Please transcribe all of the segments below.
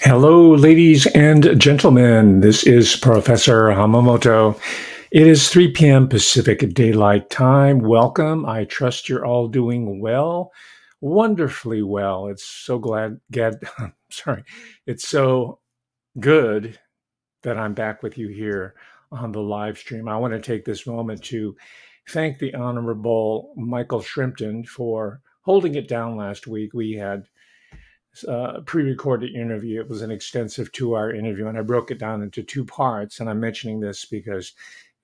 Hello, ladies and gentlemen. This is Professor Hamamoto. It is 3 p.m. Pacific Daylight Time. Welcome. I trust you're all doing well, wonderfully well. It's so sorry. It's so good that I'm back with you here on the live stream. I want to take this moment to thank the Honorable Michael Shrimpton for holding it down last week. We had pre-recorded interview. It was an extensive 2-hour interview, and I broke it down into two parts. And I'm mentioning this because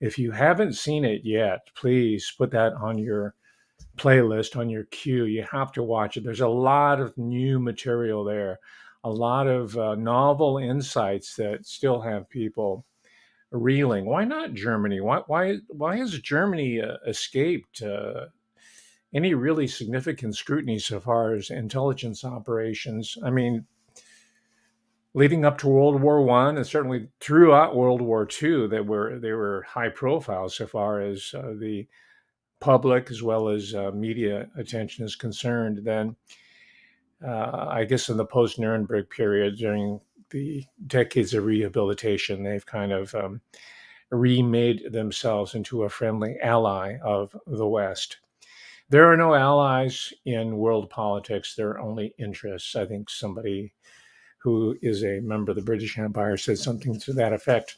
if you haven't seen it yet, please put that on your playlist, on your queue. You have to watch it. There's a lot of new material there, a lot of novel insights that still have people reeling. Why not Germany? Why has Germany escaped any really significant scrutiny so far as intelligence operations? I mean, leading up to World War One, and certainly throughout World War Two, they were high profile so far as the public as well as media attention is concerned. Then, I guess in the post Nuremberg period, during the decades of rehabilitation, they've kind of remade themselves into a friendly ally of the West. There are no allies in world politics. There are only interests. I think somebody who is a member of the British Empire said something to that effect.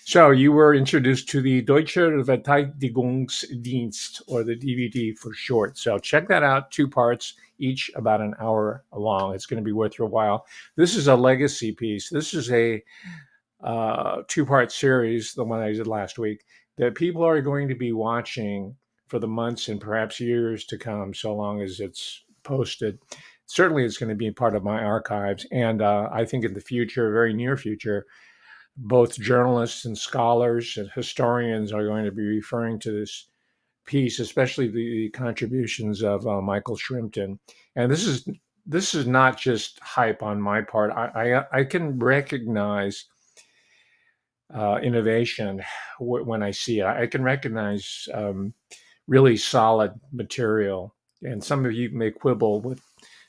So you were introduced to the Deutsche Verteidigungsdienst, or the DVD for short. So check that out, two parts, each about an hour long. It's going to be worth your while. This is a legacy piece. This is a two-part series, the one I did last week, that people are going to be watching for the months and perhaps years to come, so long as it's posted. Certainly, it's going to be part of my archives. And I think in the future, very near future, both journalists and scholars and historians are going to be referring to this piece, especially the contributions of Michael Shrimpton. And this is not just hype on my part. I can recognize innovation when I see it. I can recognize really solid material. And some of you may quibble with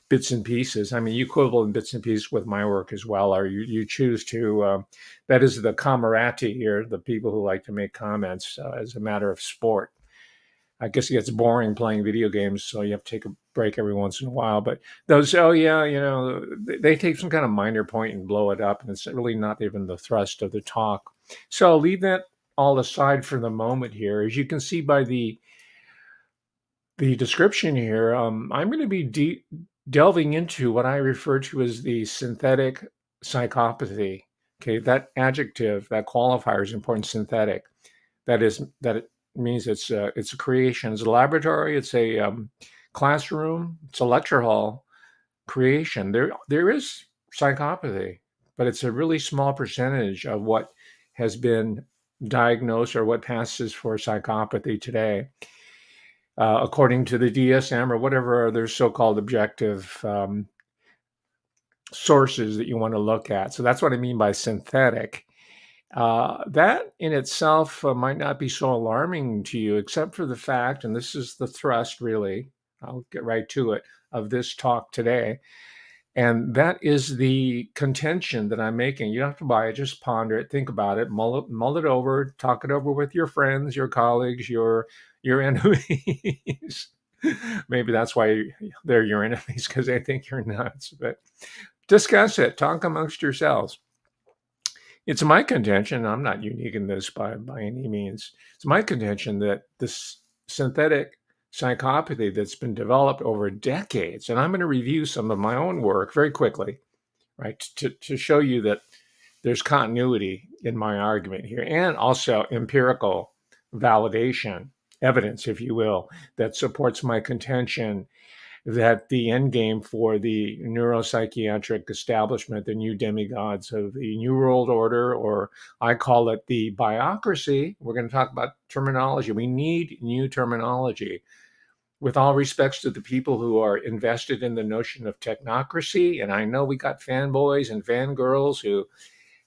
bits and pieces. I mean, you quibble in bits and pieces with my work as well, or you choose to. That is the camerati here, the people who like to make comments as a matter of sport. I guess it gets boring playing video games, so you have to take a break every once in a while. But those, oh yeah, they take some kind of minor point and blow it up, and it's really not even the thrust of the talk. So I'll leave that all aside for the moment here. As you can see by the description here, I'm going to be delving into what I refer to as the synthetic psychopathy. Okay, that adjective, that qualifier is important. Synthetic. That it means it's a creation. It's a laboratory. It's a classroom. It's a lecture hall creation. There is psychopathy, but it's a really small percentage of what has been diagnosed or what passes for psychopathy today, according to the DSM or whatever other so-called objective sources that you want to look at. So that's what I mean by synthetic. That in itself might not be so alarming to you, except for the fact, and this is the thrust really, I'll get right to it, of this talk today. And that is the contention that I'm making. You don't have to buy it, just ponder it, think about it, mull it over, talk it over with your friends, your colleagues, your enemies. Maybe that's why they're your enemies, because they think you're nuts. But discuss it, talk amongst yourselves. It's my contention, I'm not unique in this by any means. It's my contention that this synthetic psychopathy that's been developed over decades, and I'm going to review some of my own work very quickly, right, to show you that there's continuity in my argument here, and also empirical validation, evidence, if you will, that supports my contention that the end game for the neuropsychiatric establishment, the new demigods of the New World Order, or I call it the Biocracy. We're going to talk about terminology. We need new terminology. With all respects to the people who are invested in the notion of technocracy, and I know we got fanboys and fangirls who,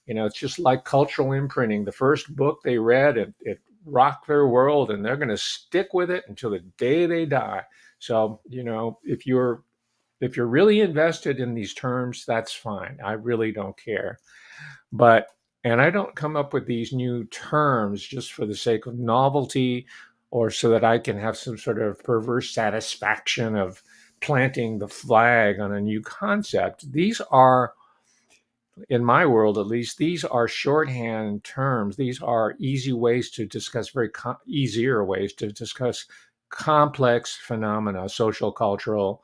it's just like cultural imprinting. The first book they read, it rocked their world, and they're going to stick with it until the day they die. So, if you're If you're really invested in these terms, that's fine. I really don't care. But, and I don't come up with these new terms just for the sake of novelty or so that I can have some sort of perverse satisfaction of planting the flag on a new concept. These are, in my world at least, these are shorthand terms. These are easy ways to discuss, easier ways to discuss complex phenomena, social, cultural,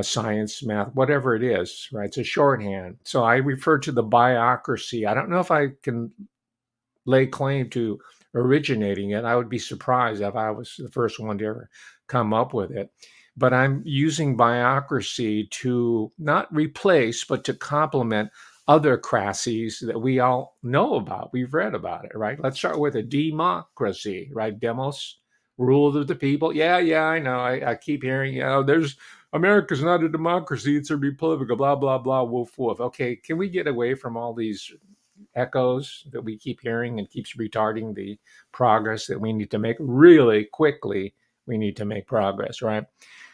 science, math, whatever it is, right? It's a shorthand. So I refer to the biocracy. I don't know if I can lay claim to originating it. I would be surprised if I was the first one to ever come up with it. But I'm using biocracy to not replace, but to complement other crassies that we all know about. We've read about it, right? Let's start with a democracy, right? Demos, rule of the people. Yeah, I know. I keep hearing, there's America's not a democracy, it's a republic, blah, blah, blah, woof, woof. Okay, can we get away from all these echoes that we keep hearing and keeps retarding the progress that we need to make really quickly? We need to make progress, right?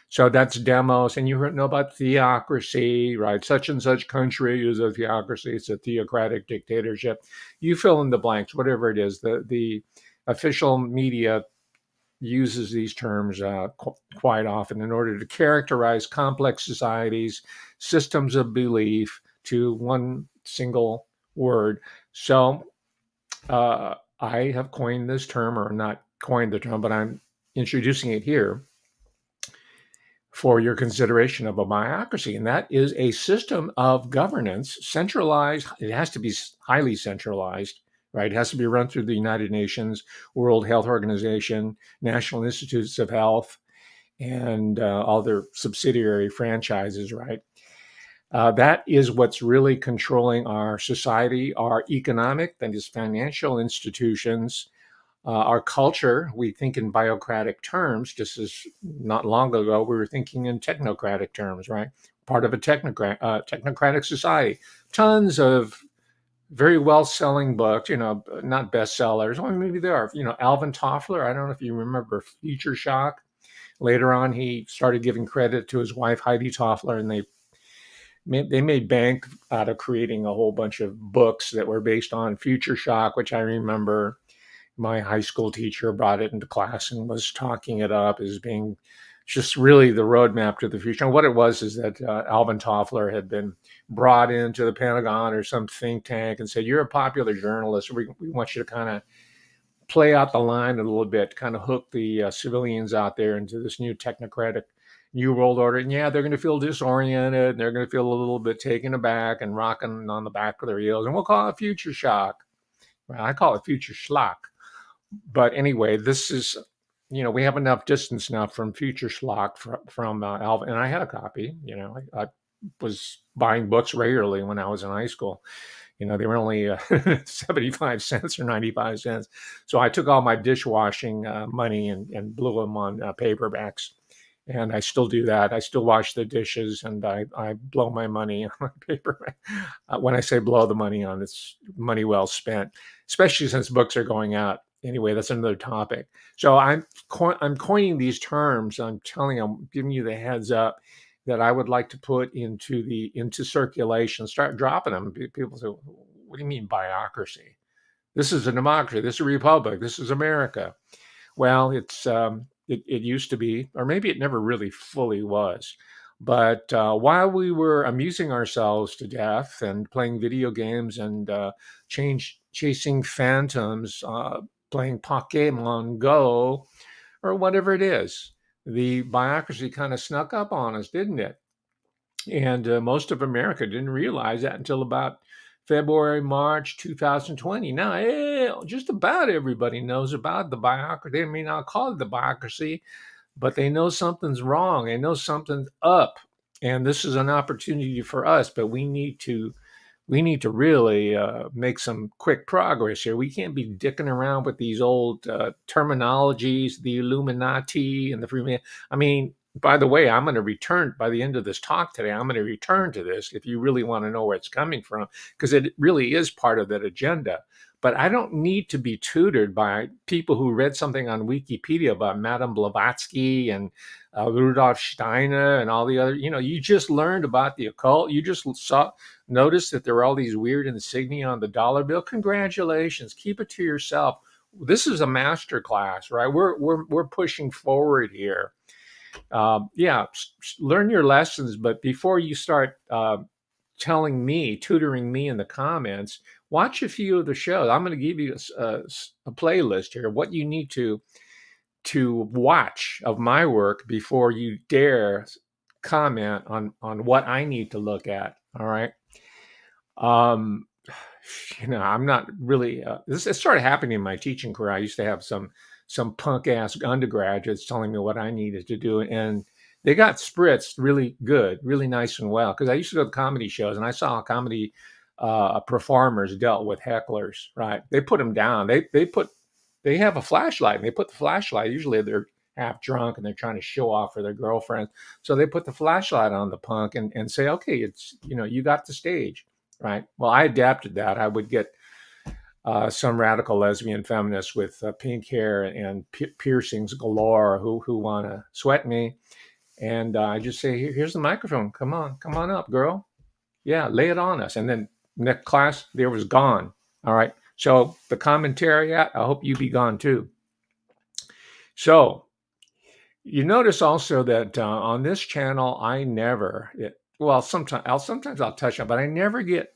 So that's demos. And you know about theocracy, right? Such and such country is a theocracy. It's a theocratic dictatorship. You fill in the blanks, whatever it is. The official media uses these terms quite often in order to characterize complex societies, systems of belief to one single word. So I have coined this term, or not coined the term, but I'm introducing it here for your consideration of a biocracy. And that is a system of governance, centralized. It has to be highly centralized, right? It has to be run through the United Nations, World Health Organization, National Institutes of Health, and all their subsidiary franchises, right? That is what's really controlling our society, our economic, that is, financial institutions, our culture. We think in biocratic terms, just as not long ago we were thinking in technocratic terms, right? Part of a technocratic society. Tons of very well-selling books, not bestsellers. Well, maybe they are. Alvin Toffler. I don't know if you remember Future Shock. Later on, he started giving credit to his wife Heidi Toffler, and they made bank out of creating a whole bunch of books that were based on Future Shock, which I remember my high school teacher brought it into class and was talking it up as being just really the roadmap to the future. And what it was is that Alvin Toffler had been brought into the Pentagon or some think tank and said, "You're a popular journalist. We want you to kind of play out the line a little bit, kind of hook the civilians out there into this new technocratic new world order." And yeah, they're going to feel disoriented. And they're going to feel a little bit taken aback and rocking on the back of their heels. And we'll call it future shock. Well, I call it future schlock. But anyway, this is, we have enough distance now from future schlock from Alvin. And I had a copy. I was buying books regularly when I was in high school. They were only 75 cents or 95 cents. So I took all my dishwashing money and blew them on paperbacks. And I still do that. I still wash the dishes and I blow my money on paperback. When I say blow the money on, it's money well spent, especially since books are going out. Anyway, that's another topic. So I'm coining these terms. I'm telling you, I'm giving you the heads up that I would like to put into circulation. Start dropping them. People say, "What do you mean biocracy? This is a democracy. This is a republic. This is America." Well, it used to be, or maybe it never really fully was. But while we were amusing ourselves to death and playing video games and chasing phantoms, playing Pokemon Go, or whatever it is, the biocracy kind of snuck up on us, didn't it? And most of America didn't realize that until about February, March 2020. Now, just about everybody knows about the biocracy. They may not call it the biocracy, but they know something's wrong. They know something's up. And this is an opportunity for us, but we need to really make some quick progress here. We can't be dicking around with these old terminologies, the Illuminati and the Freeman. I mean, by the way, I'm going to return by the end of this talk today. I'm going to return to this if you really want to know where it's coming from, because it really is part of that agenda. But I don't need to be tutored by people who read something on Wikipedia about Madame Blavatsky and Rudolf Steiner and all the other. You just learned about the occult. You just noticed that there were all these weird insignia on the dollar bill. Congratulations. Keep it to yourself. This is a master class, right? We're pushing forward here. Yeah, learn your lessons, but before you start tutoring me in the comments, watch a few of the shows. I'm going to give you a playlist here, what you need to watch of my work before you dare comment on what I need to look at. All right. Um, I'm not really. This it started happening in my teaching career. I used to have some punk ass undergraduates telling me what I needed to do, and they got spritzed really good, really nice and well. Because I used to go to comedy shows, and I saw how comedy performers dealt with hecklers. Right? They put them down. They have a flashlight, and they put the flashlight. Usually they're half drunk and they're trying to show off for their girlfriend. So they put the flashlight on the punk and say, okay, it's you got the stage. Right. Well, I adapted that. I would get some radical lesbian feminists with pink hair and piercings galore who want to sweat me, and I just say, "Here's the microphone. Come on up, girl. Yeah, lay it on us." And then next class, there was gone. All right. So the commentary, I hope you be gone too. So you notice also that on this channel, I never. Well, sometimes I'll touch on, but I never get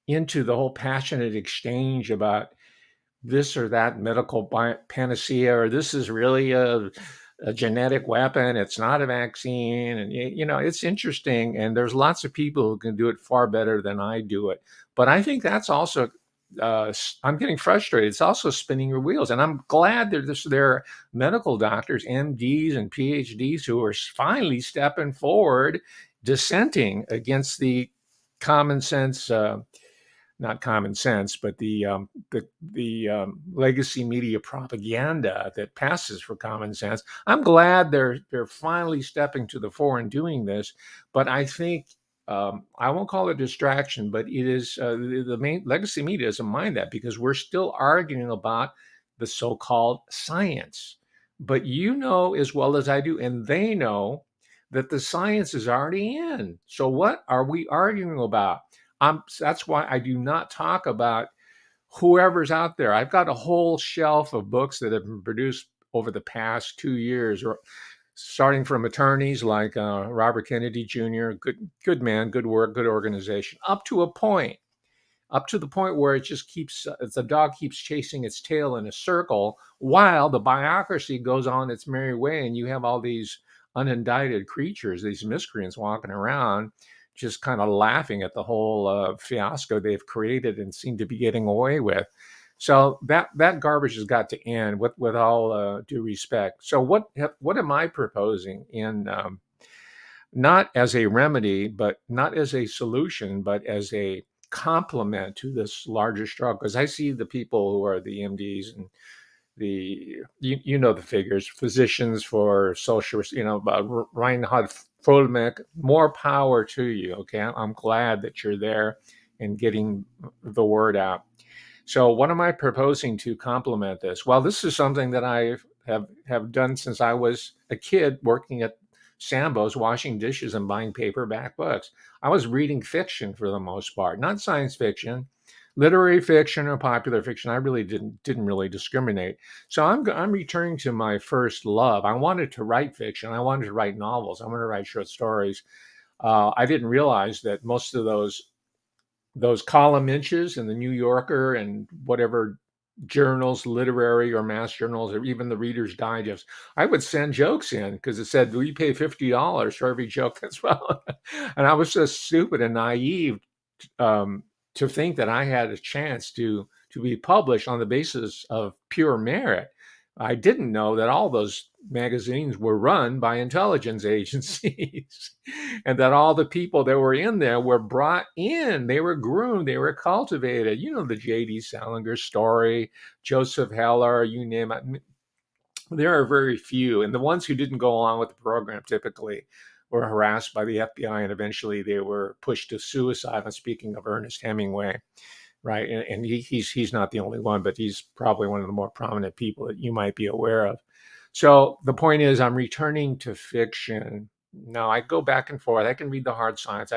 into the whole passionate exchange about this or that medical panacea, or this is really a genetic weapon. It's not a vaccine. And, it's interesting. And there's lots of people who can do it far better than I do it. But I think that's also, I'm getting frustrated. It's also spinning your wheels. And I'm glad there are medical doctors, MDs and PhDs who are finally stepping forward, dissenting against the common sense not common sense, but the legacy media propaganda that passes for common sense. I'm glad they're finally stepping to the fore and doing this, but I think I won't call it distraction, but it is the main legacy media doesn't mind that because we're still arguing about the so-called science. But you know as well as I do, and they know that the science is already in. So what are we arguing about? That's why I do not talk about whoever's out there. I've got a whole shelf of books that have been produced over the past 2 years, or starting from attorneys like Robert Kennedy Jr., good man, good work, good organization, up to the point where it just keeps the dog keeps chasing its tail in a circle while the biocracy goes on its merry way, and you have all these unindicted creatures, these miscreants walking around just kind of laughing at the whole fiasco they've created and seem to be getting away with. So that garbage has got to end with all due respect. So what am I proposing in not as a remedy, but not as a solution, but as a complement to this larger struggle? Because I see the people who are the MDs and the figures, physicians for social, Reinhard Fulmek, more power to you. Okay, I'm glad that you're there and getting the word out. So what am I proposing to complement this? Well, this is something that I have done since I was a kid, working at Sambo's, washing dishes and buying paperback books. I was reading fiction for the most part, not science fiction, literary fiction or popular fiction. I really didn't really discriminate. So I'm returning to my first love. I wanted to write fiction. I wanted to write novels. I wanted to write short stories. I didn't realize that most of those column inches in the New Yorker and whatever journals, literary or mass journals, or even the Reader's Digest, I would send jokes in because it said, we pay $50 for every joke that's well. And I was so stupid and naive um, to think that I had a chance to be published on the basis of pure merit. I didn't know that all those magazines were run by intelligence agencies and that all the people that were in there were brought in. They were groomed, they were cultivated. The J.D. Salinger story, Joseph Heller, you name it. there are very few. And the ones who didn't go along with the program typically were harassed by the FBI, and eventually they were pushed to suicide. I'm speaking of Ernest Hemingway, right? And he's not the only one, but he's probably one of the more prominent people that you might be aware of. So the point is, I'm returning to fiction. Now I go back and forth. I can read the hard science.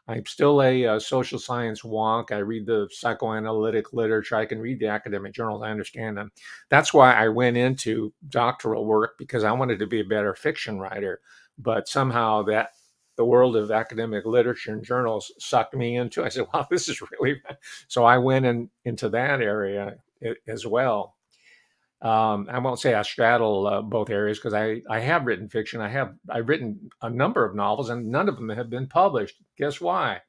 I'm still a social science wonk. I read the psychoanalytic literature. I can read the academic journals. I understand them. That's why I went into doctoral work, because I wanted to be a better fiction writer. But somehow that the world of academic literature and journals sucked me into. I said, "Wow, this is really." So I went into that area as well. I won't say I straddle both areas, because I have written fiction. I've written a number of novels, and none of them have been published. Guess why?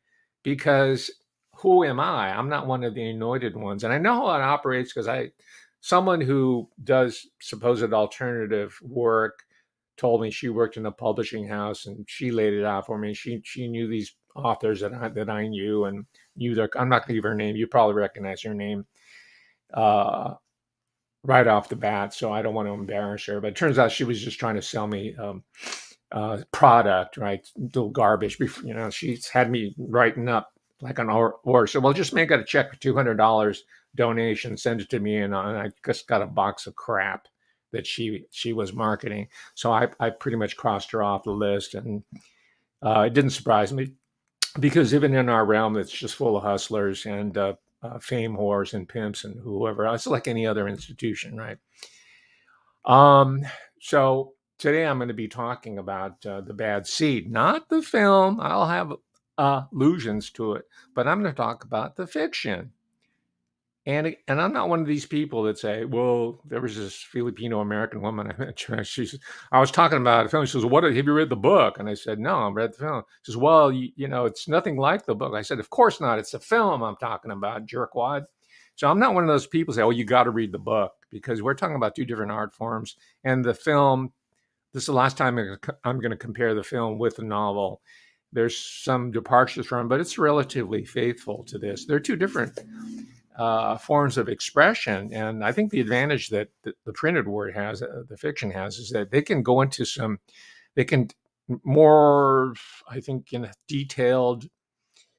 Because who am I? I'm not one of the anointed ones, and I know how it operates, because someone who does supposed alternative work told me she worked in a publishing house, and she laid it out for me. She knew these authors that I knew, and knew their. I'm not going to give her name. You probably recognize her name. Uh, right off the bat, so I don't want to embarrass her. But it turns out she was just trying to sell me product, right? Little garbage. She's had me writing up like an or. So, well, just make it a check for $200 donation, send it to me, and I just got a box of crap that she was marketing. So I pretty much crossed her off the list, and it didn't surprise me, because even in our realm, it's just full of hustlers and fame whores and pimps and whoever else, like any other institution, right? Um, so today I'm going to be talking about The Bad Seed, not the film. I'll have allusions to it, but I'm going to talk about the fiction. And I'm not one of these people that say, well, there was this Filipino American woman I met. I was talking about a film. She says, "What have you read the book?" And I said, "No, I read the film." She says, "Well, it's nothing like the book." I said, "Of course not. It's the film I'm talking about, jerkwad." So I'm not one of those people who say, "Oh, you got to read the book," because we're talking about two different art forms. And the film, this is the last time I'm going to compare the film with the novel. There's some departures from, but it's relatively faithful to this. They're two different forms of expression. And I think the advantage that the printed word has, the fiction has, is that they can more, I think, in a detailed,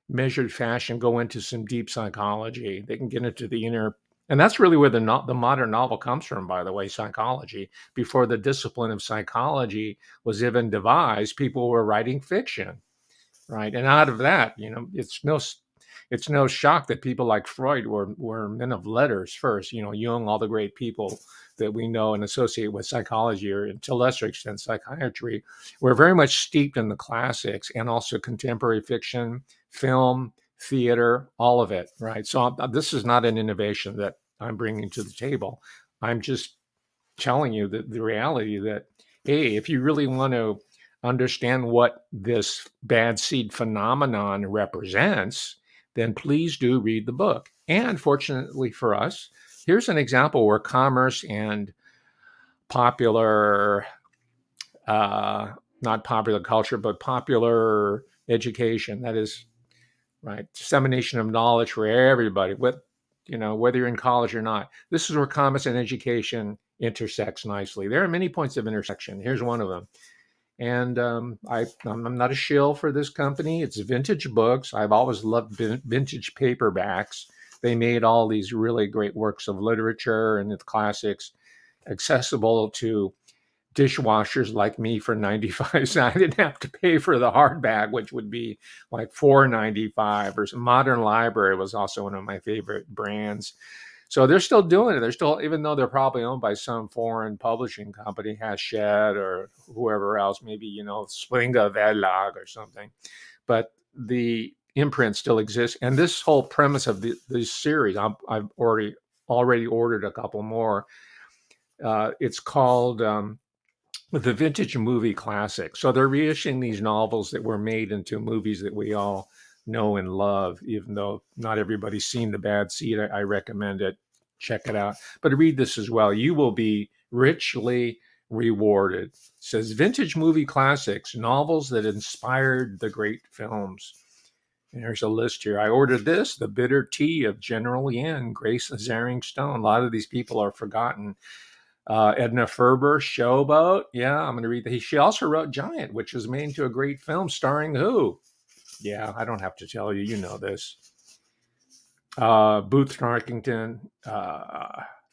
measured fashion, go into some deep psychology. They can get into the inner, and that's really where the modern novel comes from, by the way, psychology. Before the discipline of psychology was even devised, people were writing fiction, right? And out of that, it's no shock that people like Freud were men of letters first. Jung, all the great people that we know and associate with psychology, or to a lesser extent psychiatry, were very much steeped in the classics, and also contemporary fiction, film, theater, all of it, right? So this is not an innovation that I'm bringing to the table. I'm just telling you the reality that, hey, if you really want to understand what this bad seed phenomenon represents, then please do read the book. And fortunately for us, here's an example where commerce and popular, uh, not popular culture, but popular education, that is, right, dissemination of knowledge for everybody, whether you're in college or not. This is where commerce and education intersects nicely. There are many points of intersection. Here's one of them. And I'm not a shill for this company. It's Vintage Books. I've always loved vintage paperbacks. They made all these really great works of literature and the classics accessible to dishwashers like me for 95 cents. I didn't have to pay for the hardback, which would be like $4.95. Or Modern Library was also one of my favorite brands. So they're still doing it. They're still, even though they're probably owned by some foreign publishing company, Hachette or whoever else, maybe, Slinga Verlag or something. But the imprint still exists. And this whole premise of this series, I've already ordered a couple more. It's called the Vintage Movie Classic. So they're reissuing these novels that were made into movies that we all know and love, even though not everybody's seen The Bad Seed. I recommend it. Check it out. But read this as well. You will be richly rewarded. It says Vintage Movie Classics, novels that inspired the great films. And there's a list here. I ordered this, The Bitter Tea of General Yin, Grace Zaring Stone. A lot of these people are forgotten. Edna Ferber, Showboat. Yeah, I'm going to read that. She also wrote Giant, which was made into a great film starring who? Yeah, I don't have to tell you. You know this. Booth Tarkington,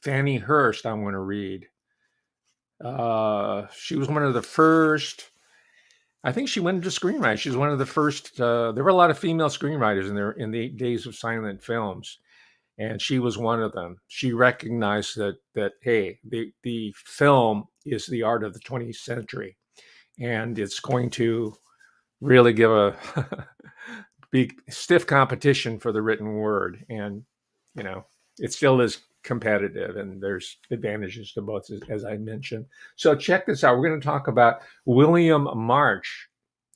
Fannie Hurst. I'm going to read. She was one of the first. I think she went into screenwriting. She was one of the first. There were a lot of female screenwriters in the days of silent films, and she was one of them. She recognized that hey, the film is the art of the 20th century, and it's going to really give a be stiff competition for the written word. And you know, it still is competitive, and there's advantages to both, as I mentioned. So check this out. We're going to talk about William March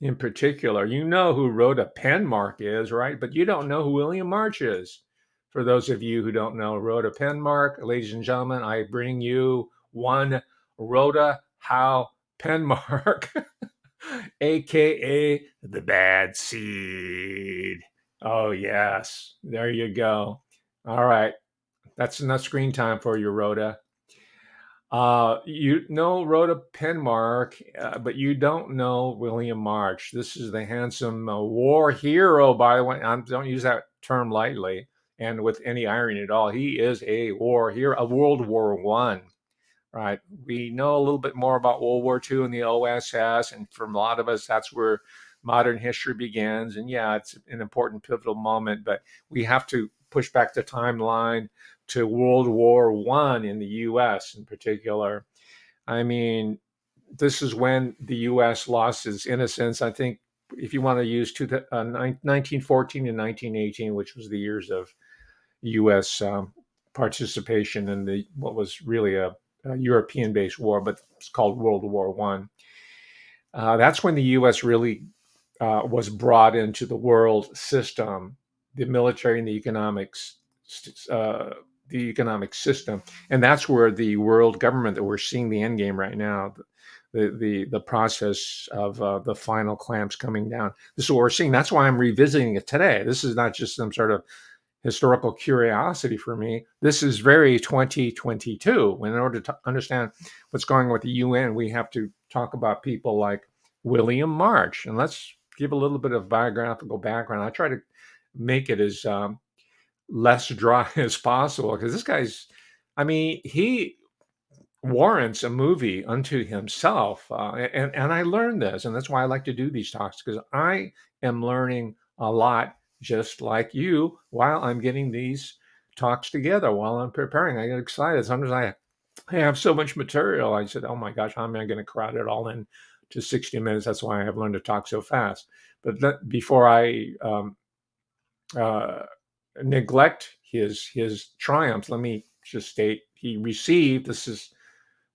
in particular. You know who Rhoda Penmark is, right? But you don't know who William March is. For those of you who don't know Rhoda Penmark, ladies and gentlemen, I bring you one Rhoda Howe Penmark, aka the bad seed. Oh, yes. There you go. All right. That's enough screen time for you, Rhoda. You know Rhoda Penmark, but you don't know William March. This is the handsome war hero, by the way. I don't use that term lightly and with any irony at all. He is a war hero, a World War One. Right. We know a little bit more about World War II and the OSS, and for a lot of us, that's where modern history begins. And yeah, it's an important pivotal moment, but we have to push back the timeline to World War One in the U.S. in particular. I mean, this is when the U.S. lost its innocence. I think if you want to use 1914 and 1918, which was the years of U.S. Participation in the what was really a European-based war, but it's called World War One. That's when the U.S. really was brought into the world system, the military and the economics, the economic system, and that's where the world government that we're seeing the end game right now. The process of the final clamps coming down. This is what we're seeing. That's why I'm revisiting it today. This is not just some sort of historical curiosity for me. This is very 2022. In order to understand what's going on with the UN, we have to talk about people like William March. And let's give a little bit of biographical background. I try to make it as less dry as possible because this guy's, I mean, he warrants a movie unto himself. And I learned this, and that's why I like to do these talks, because I am learning a lot just like you while I'm getting these talks together, while I'm preparing. I get excited. Sometimes I have so much material. I said, oh my gosh, how am I going to crowd it all in to 60 minutes? That's why I have learned to talk so fast. But before I uh, neglect his triumphs, let me just state he received, this is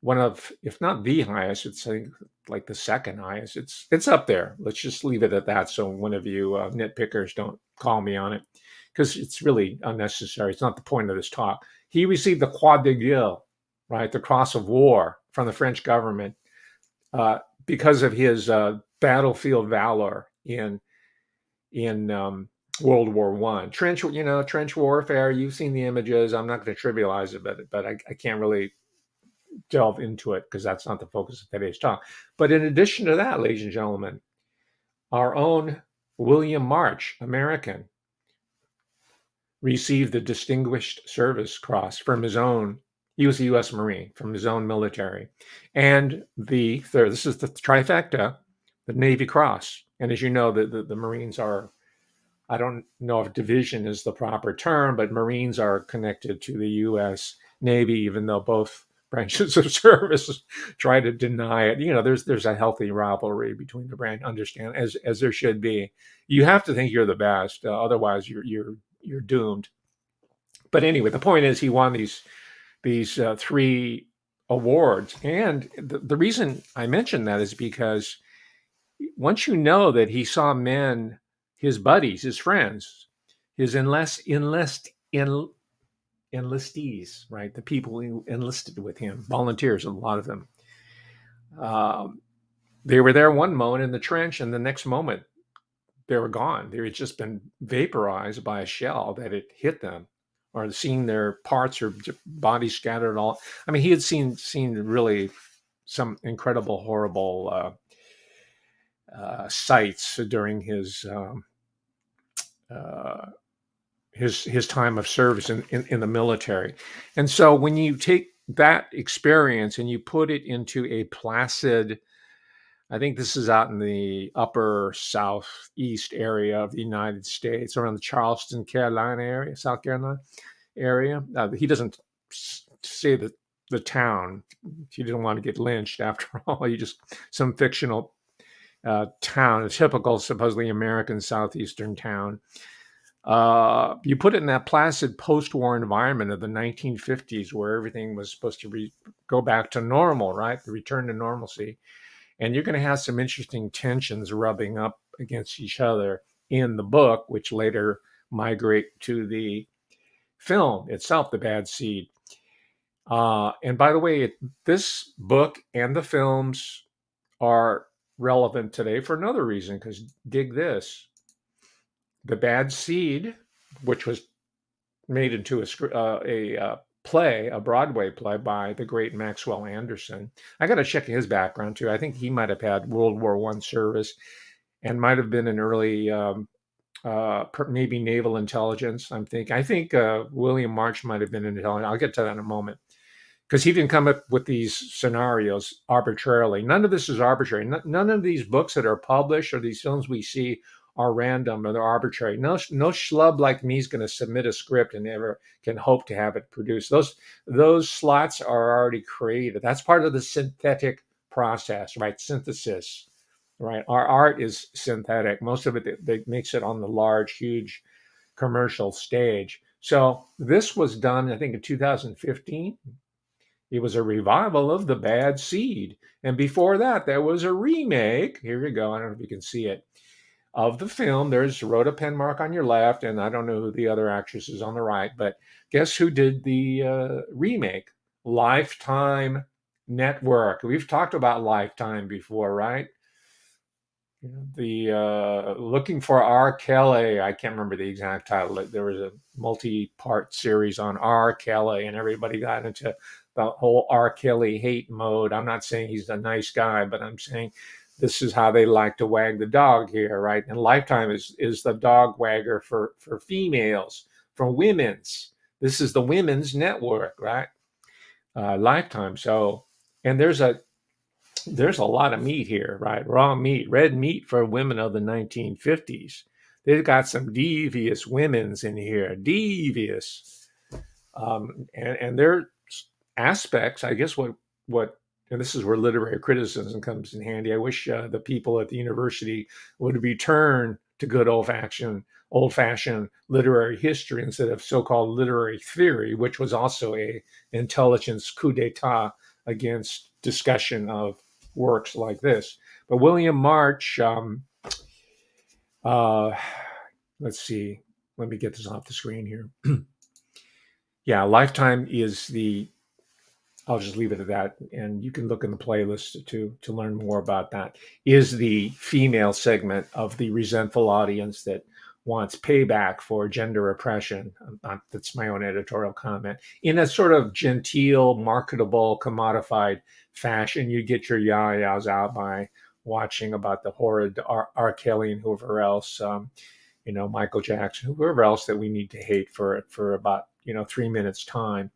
one of, if not the highest, it's like the second highest. It's up there. Let's just leave it at that. So one of you nitpickers don't call me on it, because it's really unnecessary. It's not the point of this talk. He received the Croix de Guerre, right, the Cross of War from the French government because of his battlefield valor in World War One. Trench warfare. You've seen the images. I'm not going to trivialize it, but I can't really delve into it because that's not the focus of today's talk. But in addition to that, ladies and gentlemen, our own William March, American, received the Distinguished Service Cross from his own. He was a U.S. Marine, from his own military. And the third, this is the trifecta, the Navy Cross. And as you know, the Marines are, I don't know if division is the proper term, but Marines are connected to the U.S. Navy, even though both branches of service try to deny it. You know, there's a healthy rivalry between the branch. Understand, as there should be. You have to think you're the best, otherwise you're doomed. But anyway, the point is he won these three awards, and the reason I mention that is because once you know that he saw men, his buddies, his friends, his enlistees, right? The people who enlisted with him, volunteers, a lot of them. They were there one moment in the trench, and the next moment they were gone. They had just been vaporized by a shell that had hit them or seeing their parts or bodies scattered all. I mean, he had seen really some incredible, horrible sights during uh, his time of service in the military. And so when you take that experience and you put it into a placid, I think this is out in the upper southeast area of the United States, around the Charleston, Carolina area, South Carolina area. He doesn't say the town. He didn't want to get lynched after all. He just some fictional town, a typical, supposedly American southeastern town. You put it in that placid post-war environment of the 1950s, where everything was supposed to go back to normal, right? The return to normalcy, and you're going to have some interesting tensions rubbing up against each other in the book, which later migrate to the film itself, The Bad Seed. And by the way, this book and the films are relevant today for another reason, because dig this: The Bad Seed, which was made into a play, a Broadway play by the great Maxwell Anderson. I got to check his background too. I think he might have had World War I service and might have been an early, maybe naval intelligence. I think William March might have been an intelligence. I'll get to that in a moment, because he didn't come up with these scenarios arbitrarily. None of this is arbitrary. None of these books that are published or these films we see are random or they're arbitrary. No schlub like me is going to submit a script and never can hope to have it produced. Those slots are already created. That's part of the synthetic process, right? Synthesis, right? Our art is synthetic. Most of it that makes it on the large, huge commercial stage. So this was done, I think, in 2015. It was a revival of The Bad Seed. And before that, there was a remake. Here you go. I don't know if you can see it. Of the film. There's Rhoda Penmark on your left, and I don't know who the other actress is on the right, but guess who did the remake? Lifetime Network. We've talked about Lifetime before, right? The Looking for R. Kelly. I can't remember the exact title. There was a multi-part series on R. Kelly, and everybody got into the whole R. Kelly hate mode. I'm not saying he's a nice guy, but I'm saying this is how they like to wag the dog here, right? And Lifetime is the dog wagger for females, for women's. This is the women's network, right? Lifetime. So, and there's a lot of meat here, right? Raw meat, red meat for women of the 1950s. They've got some devious women's in here, devious, and their aspects. I guess and this is where literary criticism comes in handy. I wish the people at the university would return to good old-fashioned literary history instead of so-called literary theory, which was also a intelligence coup d'état against discussion of works like this. But William March, uh, let's see, let me get this off the screen here. Yeah, Lifetime is I'll just leave it at that, and you can look in the playlist to learn more about that. Is the female segment of the resentful audience that wants payback for gender oppression. That's my own editorial comment. In a sort of genteel, marketable, commodified fashion, you get your yah-yahs out by watching about the horrid R. Kelly and whoever else, Michael Jackson, whoever else that we need to hate for about 3 minutes time.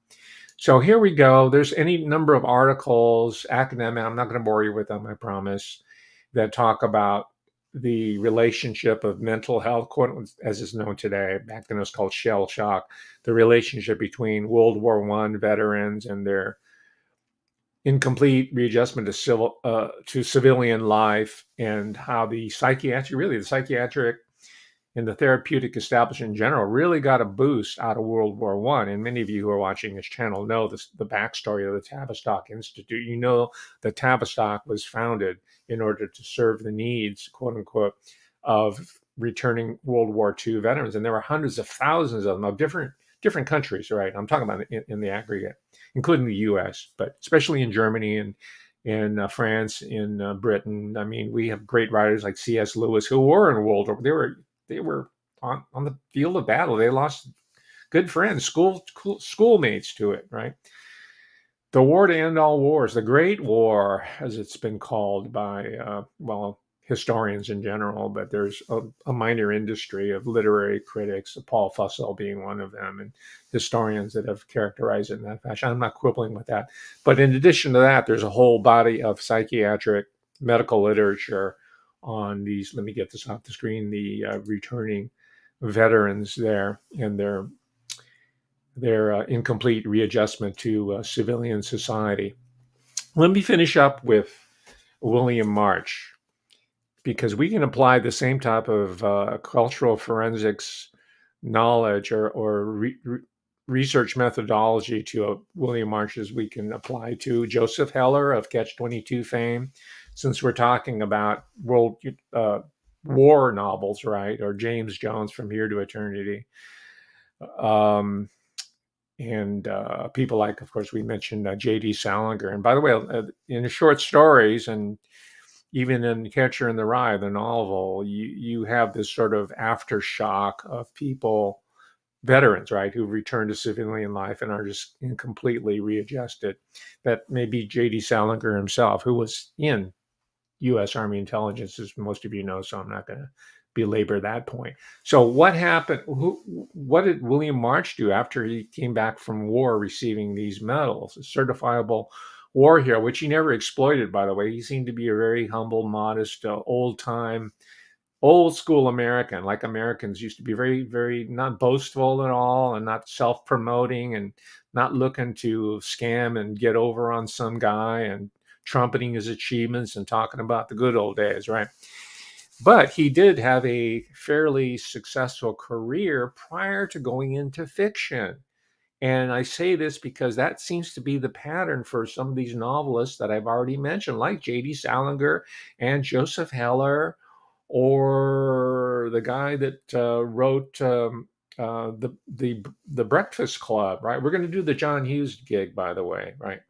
So here we go. There's any number of articles, academic, I'm not going to bore you with them, I promise, that talk about the relationship of mental health, as is known today. Back then it was called shell shock, the relationship between World War I veterans and their incomplete readjustment to civilian life, and how the psychiatric and the therapeutic establishment in general really got a boost out of World War I. And many of you who are watching this channel know the backstory of the Tavistock Institute. You know that Tavistock was founded in order to serve the needs, quote unquote, of returning World War II veterans. And there were hundreds of thousands of them of different countries, right? I'm talking about in the aggregate, including the U.S., but especially in Germany and in France, in Britain. I mean, we have great writers like C.S. Lewis who were in World War. They were on the field of battle. They lost good friends, schoolmates to it, right? The war to end all wars, the Great War, as it's been called by, well, historians in general, but there's a minor industry of literary critics, Paul Fussell being one of them, and historians that have characterized it in that fashion. I'm not quibbling with that. But in addition to that, there's a whole body of psychiatric medical literature on these, let me get this off the screen, the returning veterans there and their incomplete readjustment to civilian society. Let me finish up with William March, because we can apply the same type of cultural forensics knowledge or research methodology to William March as we can apply to Joseph Heller of Catch 22 fame, since we're talking about world war novels, right? Or James Jones From Here to Eternity. And people like, of course, we mentioned J.D. Salinger. And by the way, in the short stories and even in Catcher in the Rye, the novel, you have this sort of aftershock of people, veterans, right, who return to civilian life and are just completely readjusted. That may be J.D. Salinger himself, who was in U.S. Army intelligence, as most of you know, so I'm not going to belabor that point. So what happened? What did William March do after he came back from war receiving these medals? A certifiable war hero, which he never exploited, by the way. He seemed to be a very humble, modest, old-time, old-school American, like Americans used to be, very, very not boastful at all and not self-promoting and not looking to scam and get over on some guy and trumpeting his achievements and talking about the good old days, right? But he did have a fairly successful career prior to going into fiction. And I say this because that seems to be the pattern for some of these novelists that I've already mentioned, like J.D. Salinger and Joseph Heller, or the guy that wrote the Breakfast Club, right? We're going to do the John Hughes gig, by the way, right?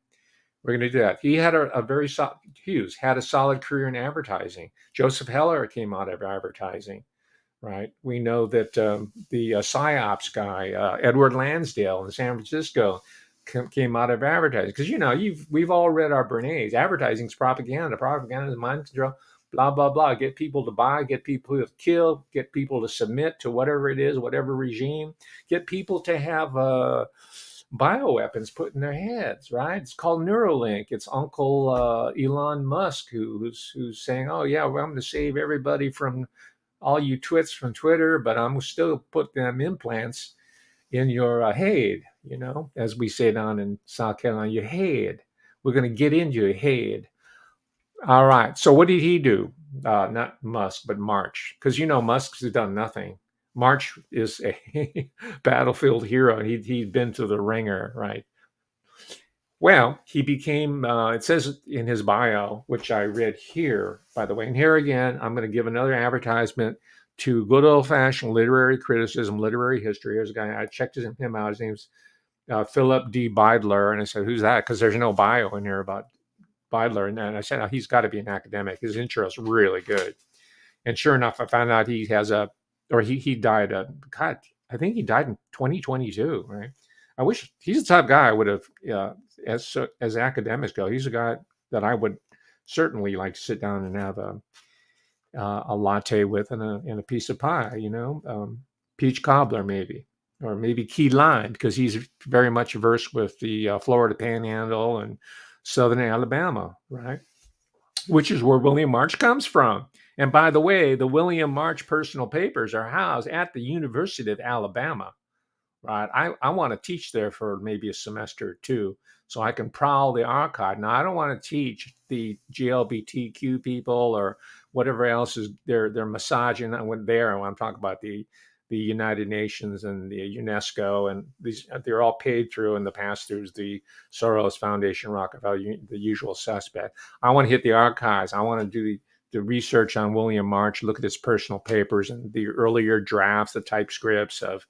We're going to do that. He had a very solid, Hughes had a solid career in advertising. Joseph Heller came out of advertising, right? We know that the PsyOps guy, Edward Lansdale in San Francisco, came out of advertising. Because, we've all read our Bernays. Advertising is propaganda. Propaganda is mind control, blah, blah, blah. Get people to buy, get people to kill, get people to submit to whatever it is, whatever regime, get people to have bioweapons put in their heads, right? It's called Neuralink. It's Uncle Elon Musk who's saying, "Oh yeah, well, I'm going to save everybody from all you twits from Twitter, but I'm still put them implants in your head." As we say down in South Carolina, your head. We're going to get into your head. All right. So what did he do? Not Musk, but March, because Musk's done nothing. March is a battlefield hero. He'd been to the ringer, right? Well, he became, it says in his bio, which I read here, by the way, and here again, I'm going to give another advertisement to good old-fashioned literary criticism, literary history. Here's a guy, I checked him out. His name's Philip D. Beidler, and I said, who's that? Because there's no bio in here about Beidler. And I said, oh, he's got to be an academic. His intro is really good. And sure enough, I found out he died. God, I think he died in 2022. Right? I wish he's the type of guy I would have, as academics go. He's a guy that I would certainly like to sit down and have a latte with and a piece of pie. Peach cobbler maybe, or maybe key lime, because he's very much versed with the Florida Panhandle and Southern Alabama, right? Which is where William March comes from. And by the way, the William March personal papers are housed at the University of Alabama, right? I want to teach there for maybe a semester or two so I can prowl the archive. Now, I don't want to teach the GLBTQ people or whatever else is they're massaging. I went there when I'm talking about the United Nations and the UNESCO, and they're all paid through in the past throughs, the Soros Foundation, Rockefeller, the usual suspect. I want to hit the archives. I want to do the research on William March, look at his personal papers and the earlier drafts, the typescripts of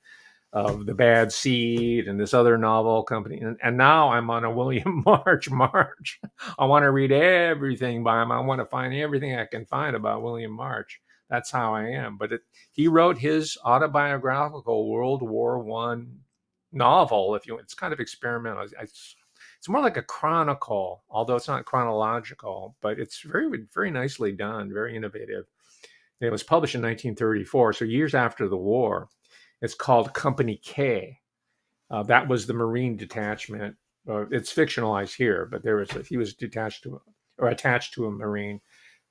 The Bad Seed and this other novel company. And now I'm on a William March march. I want to read everything by him. I want to find everything I can find about William March. That's how I am. But he wrote his autobiographical World War I novel. If you, it's kind of experimental. It's more like a chronicle, although it's not chronological, but it's very nicely done, very innovative. It was published in 1934, so years after the war. It's called Company K. That was the Marine detachment. It's fictionalized here, but he was detached to or attached to a Marine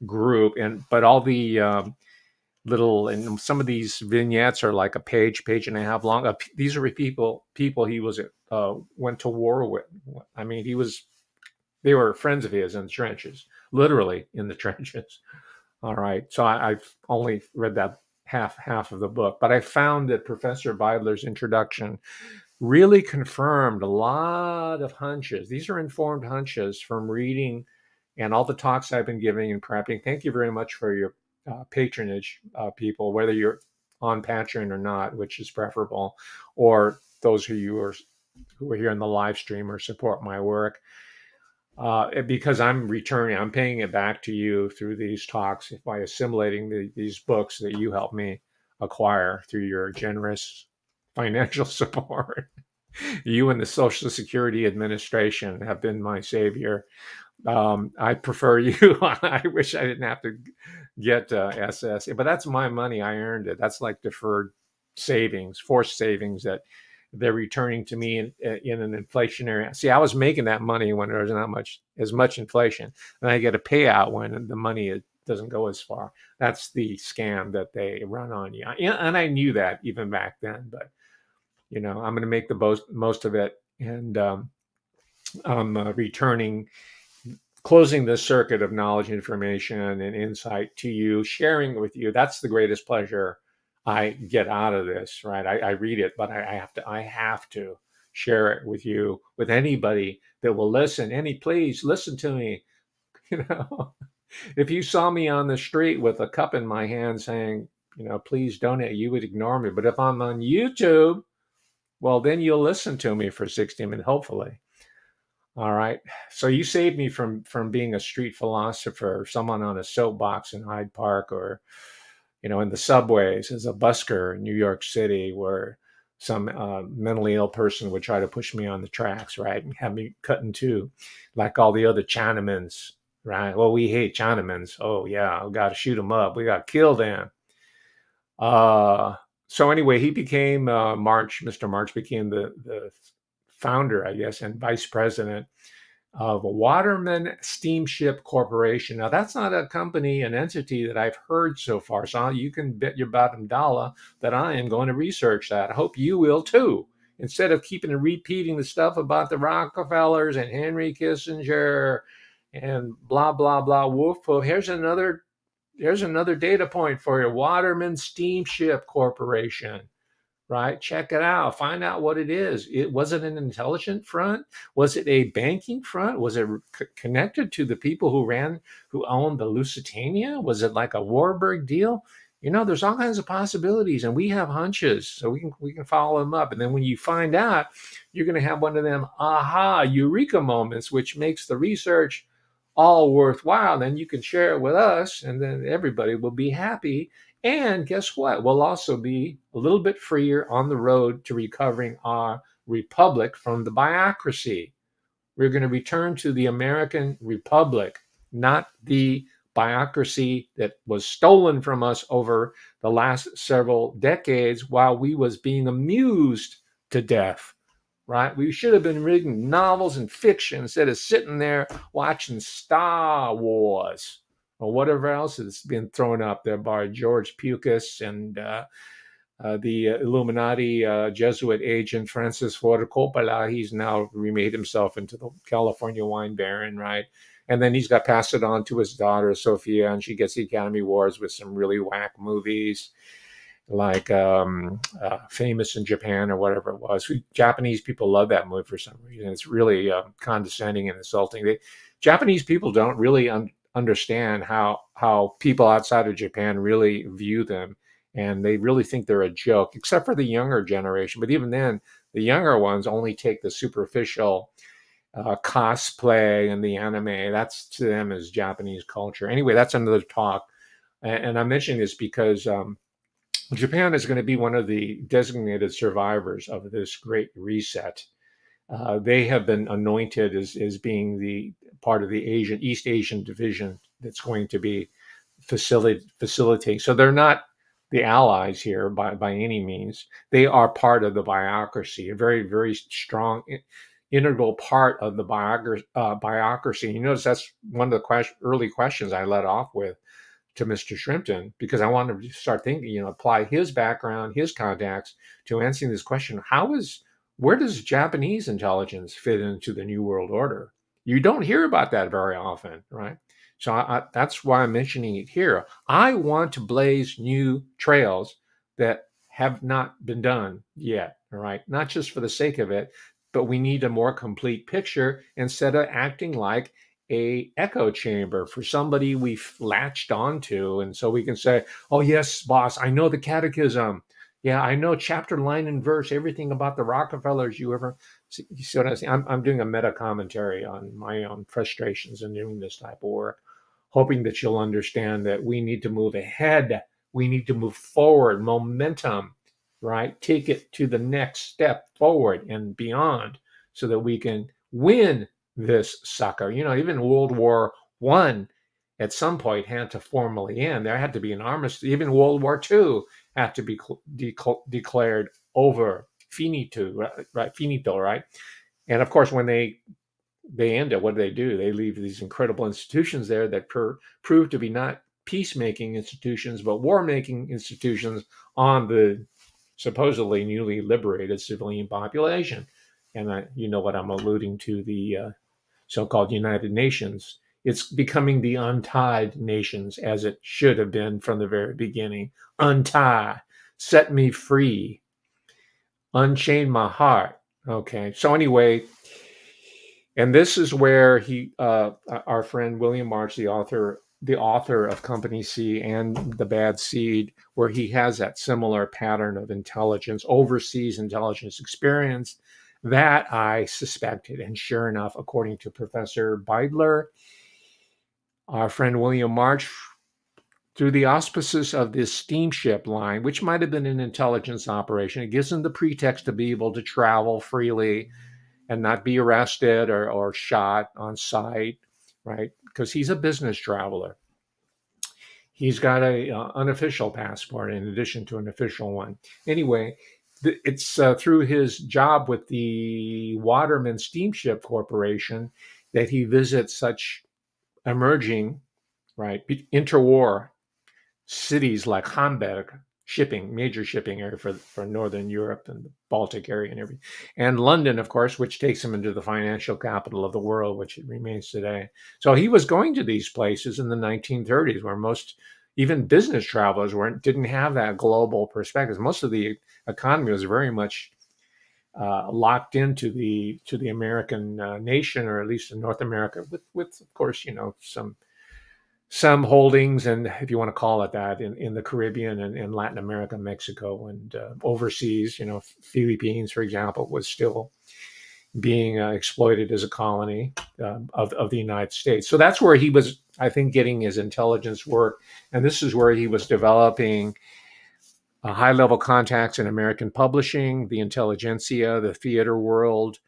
group, and but all the little, and some of these vignettes are like a page and a half long. These are people he was went to war with. I mean, they were friends of his in the trenches, literally in the trenches. All right, so I've only read that half of the book, but I found that Professor Weidler's introduction really confirmed a lot of hunches. These are informed hunches from reading and all the talks I've been giving and prepping. Thank you very much for your patronage, people, whether you're on Patreon or not, which is preferable, or those who are here in the live stream or support my work. Because I'm paying it back to you through these talks by assimilating these books that you helped me acquire through your generous financial support. You and the Social Security Administration have been my savior. I prefer you. I wish I didn't have to get SS, but that's my money. I earned it. That's like deferred savings, forced savings that they're returning to me in an inflationary. See, I was making that money when there was not as much inflation, and I get a payout when the money doesn't go as far. That's the scam that they run on you, and I knew that even back then. But I'm going to make the most of it, and I'm returning, closing the circuit of knowledge, information, and insight to you, sharing it with you. That's the greatest pleasure I get out of this, right? I read it, but I have to share it with you, with anybody that will listen. Please listen to me. You know, if you saw me on the street with a cup in my hand saying, please donate, you would ignore me. But if I'm on YouTube, well, then you'll listen to me for 60 minutes, hopefully. All right. So you saved me from being a street philosopher, someone on a soapbox in Hyde Park, or in the subways as a busker in New York City, where some mentally ill person would try to push me on the tracks, right, and have me cut in two, like all the other Chinamans, right? Well, we hate Chinamans. Oh yeah, we got to shoot them up. We got to kill them. Uh, so anyway, he became Mr. March became the founder, I guess, and vice president of Waterman Steamship Corporation. Now, that's not a company, an entity that I've heard so far. So you can bet your bottom dollar that I am going to research that. I hope you will too. Instead of keeping and repeating the stuff about the Rockefellers and Henry Kissinger and blah blah blah woof poof, here's another data point for you. Waterman Steamship Corporation. Right? Check it out. Find out what it is. Was it an intelligent front? Was it a banking front? Was it connected to the people who owned the Lusitania? Was it like a Warburg deal? There's all kinds of possibilities, and we have hunches, so we can follow them up. And then when you find out, you're going to have one of them aha eureka moments, which makes the research all worthwhile. Then you can share it with us, and then everybody will be happy. And guess what? We'll also be a little bit freer on the road to recovering our republic from the Biocracy. We're going to return to the American Republic, not the Biocracy that was stolen from us over the last several decades while we was being amused to death. Right? We should have been reading novels and fiction instead of sitting there watching Star Wars or whatever else has been thrown up there by George Pucas and the Illuminati Jesuit agent Francis Ford Coppola. He's now remade himself into the California wine baron, right? And then he's got passed it on to his daughter, Sophia, and she gets the Academy Awards with some really whack movies like Famous in Japan or whatever it was. Japanese people love that movie for some reason. It's really condescending and insulting. Japanese people don't really understand how people outside of Japan really view them, and they really think they're a joke, except for the younger generation. But even then, the younger ones only take the superficial cosplay and the anime. That's to them as Japanese culture. Anyway, that's another talk. And I'm mentioning this because Japan is going to be one of the designated survivors of this great reset. They have been anointed as being the part of the East Asian division that's going to be facilitating. So they're not the allies here by any means. They are part of the biocracy, a very, very strong, integral part of the biocracy. You notice that's one of the early questions I led off with to Mr. Shrimpton, because I wanted to start thinking, apply his background, his contacts to answering this question. Where does Japanese intelligence fit into the New World Order? You don't hear about that very often, right? So that's why I'm mentioning it here. I want to blaze new trails that have not been done yet, all right? Not just for the sake of it, but we need a more complete picture instead of acting like a echo chamber for somebody we've latched onto. And so we can say, oh, yes, boss, I know the catechism. Yeah, I know chapter, line, and verse, everything about the Rockefellers you ever see. You see what I'm saying? I'm doing a meta commentary on my own frustrations in doing this type of work, hoping that you'll understand that we need to move ahead. We need to move forward, momentum, right? Take it to the next step forward and beyond so that we can win this sucker. Even World War I at some point had to formally end. There had to be an armistice. Even World War II had to be declared over, finito, right? Finito, right? And of course, when they end it, what do? They leave these incredible institutions there that prove to be not peacemaking institutions, but war-making institutions on the supposedly newly liberated civilian population. And you know what I'm alluding to, the so-called United Nations. It's becoming the untied nations, as it should have been from the very beginning. Untie, set me free, unchain my heart. Okay. So anyway, and this is where our friend William March, the author of Company C and The Bad Seed, where he has that similar pattern of intelligence, overseas intelligence experience that I suspected. And sure enough, according to Professor Beidler, our friend William March, through the auspices of this steamship line, which might have been an intelligence operation, it gives him the pretext to be able to travel freely and not be arrested or shot on sight, right? Because he's a business traveler. He's got a unofficial passport in addition to an official one. Anyway, it's through his job with the Waterman Steamship Corporation that he visits such emerging, right, interwar cities like Hamburg, major shipping area for Northern Europe and the Baltic area and everything. And London, of course, which takes him into the financial capital of the world, which it remains today. So he was going to these places in the 1930s where most, even business travelers, didn't have that global perspective. Most of the economy was very much locked into the American nation, or at least in North America, with of course, some holdings, and if you want to call it that, in the Caribbean and Latin America, Mexico, and overseas. Philippines, for example, was still being exploited as a colony of the United States. So that's where he was, I think, getting his intelligence work. And this is where he was developing high-level contacts in American publishing, the intelligentsia, the theater world,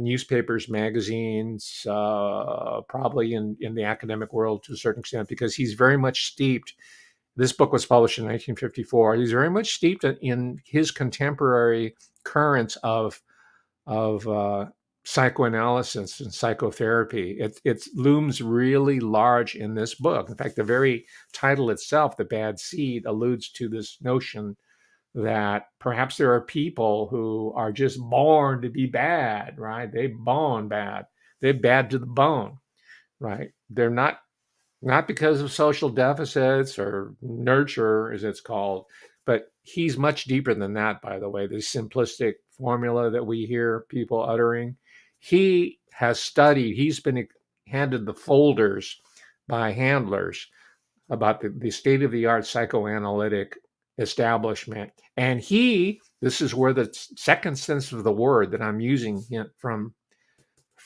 newspapers, magazines, probably in the academic world to a certain extent, because he's very much steeped. This book was published in 1954. He's very much steeped in his contemporary currents of psychoanalysis and psychotherapy. It looms really large in this book. In fact, the very title itself, The Bad Seed, alludes to this notion that perhaps there are people who are just born to be bad, right? They're born bad. They're bad to the bone, right? They're not because of social deficits or nurture, as it's called, but he's much deeper than that, by the way. The simplistic formula that we hear people uttering, he has studied, he's been handed the folders by handlers about the state of the art psychoanalytic establishment. And this is where the second sense of the word that I'm using from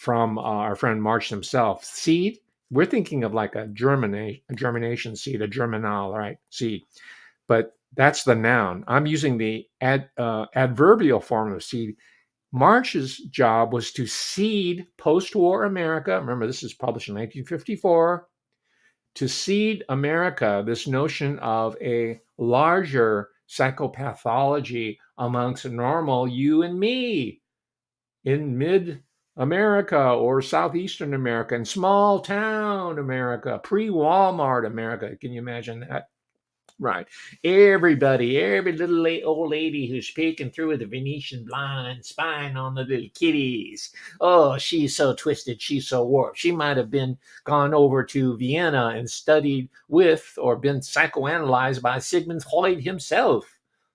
our friend March himself, seed, we're thinking of like a germination seed, a germinal, right? Seed. But That's the noun. I'm using the adverbial form of seed. Marsh's job was to seed post-war America. Remember, this is published in 1954. To seed America this notion of a larger psychopathology amongst normal you and me in mid America or southeastern America and small town America, pre Walmart America. Can you imagine that? Right. Everybody, every little old lady who's peeking through the Venetian blind, spying on the little kitties. Oh, she's so twisted. She's so warped. She might have been gone over to Vienna and studied with or been psychoanalyzed by Sigmund Freud himself,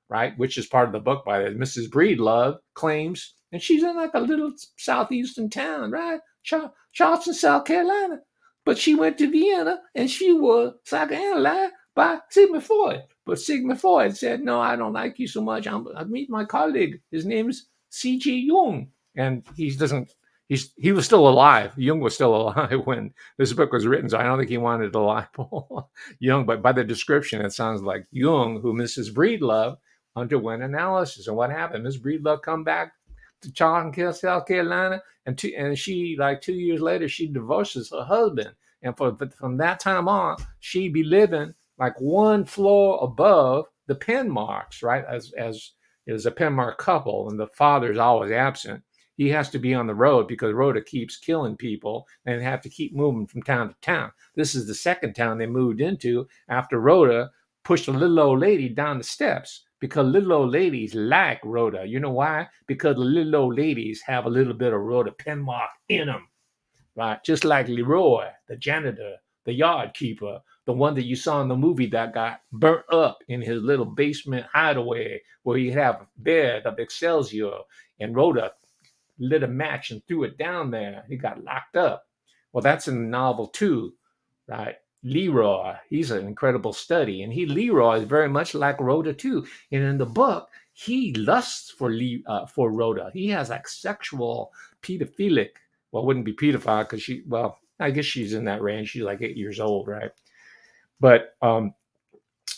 right? Which is part of the book by Mrs. Breedlove claims. And she's in like a little southeastern town, right? Charleston, South Carolina. But she went to Vienna and she was psychoanalyzed by Sigmund Freud. But Sigmund Freud said, "No, I don't like you so much. I meet my colleague. His name is C.G. Jung." And he was still alive. Jung was still alive when this book was written. So I don't think he wanted to libel Jung. But by the description, it sounds like Jung, who Mrs. Breedlove underwent analysis. And what happened? Miss Breedlove come back to Charleston, South Carolina, and she, like 2 years later, she divorces her husband. And from that time on, she be living like one floor above the Penmarks, right? As a Penmark couple, and the father's always absent. He has to be on the road because Rhoda keeps killing people and have to keep moving from town to town. This is the second town they moved into after Rhoda pushed a little old lady down the steps because little old ladies like Rhoda. You know why? Because the little old ladies have a little bit of Rhoda Penmark in them, right? Just like Leroy, the janitor, the yard keeper, the one that you saw in the movie that got burnt up in his little basement hideaway where he'd have a bed of Excelsior and Rhoda lit a match and threw it down there. He got locked up. Well, that's in the novel too, right? Leroy, he's an incredible study. And Leroy is very much like Rhoda too. And in the book, he lusts for Rhoda. He has like sexual pedophilic, well, it wouldn't be pedophile because I guess she's in that range. She's like 8 years old, right? But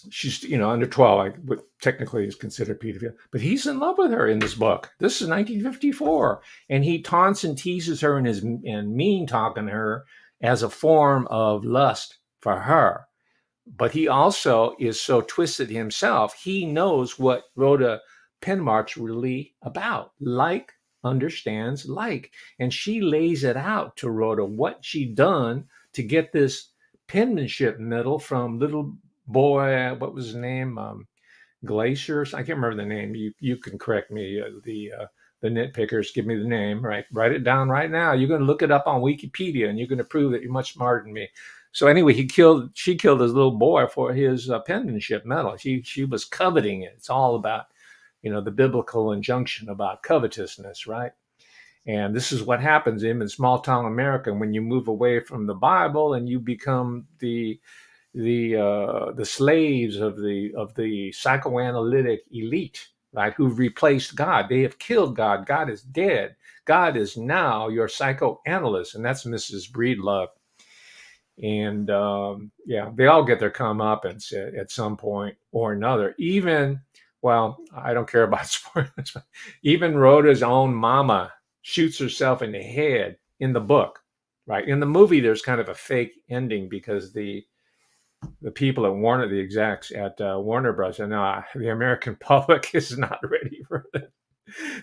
she's under 12, technically is considered pedophilia, but he's in love with her in this book. This is 1954, and he taunts and teases her and mean talking her as a form of lust for her. But he also is so twisted himself. He knows what Rhoda Penmark's really about. Like understands like, and she lays it out to Rhoda what she done to get this penmanship medal from little boy. What was his name? Glacier. I can't remember the name. You can correct me. The nitpickers, give me the name. Right, write it down right now. You're going to look it up on Wikipedia, and you're going to prove that you're much smarter than me. So anyway, she killed his little boy for his penmanship medal. She was coveting it. It's all about the biblical injunction about covetousness, right? And this is what happens in small town America when you move away from the Bible and you become the slaves of the psychoanalytic elite, right? Who've replaced God. They have killed God. God is dead. God is now your psychoanalyst, and that's Mrs. Breedlove. And they all get their comeuppance at some point or another. Even, well, I don't care about spoilers, but even Rhoda's own mama shoots herself in the head in the book, right? In the movie, there's kind of a fake ending because the people at Warner, the execs at Warner Bros. And the American public is not ready for it.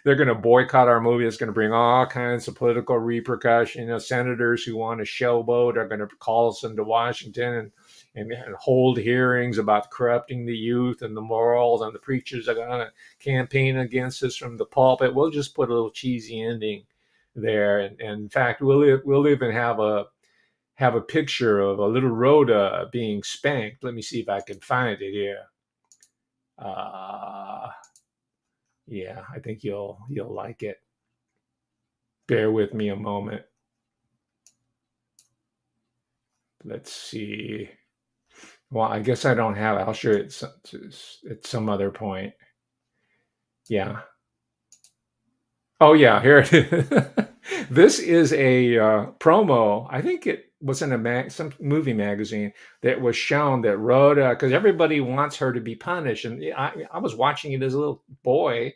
They're going to boycott our movie. It's going to bring all kinds of political repercussions. Senators who want to showboat are going to call us into Washington and hold hearings about corrupting the youth and the morals, and the preachers are going to campaign against us from the pulpit. We'll just put a little cheesy ending there. And in fact, we'll even have a picture of a little Rhoda being spanked. Let me see if I can find it here. Yeah, I think you'll like it. Bear with me a moment. Let's see. Well, I guess I don't have it. I'll show it at some other point. Yeah. Oh, yeah, here it is. This is a promo. I think it was in some movie magazine that was shown that Rhoda, because everybody wants her to be punished, and I was watching it as a little boy.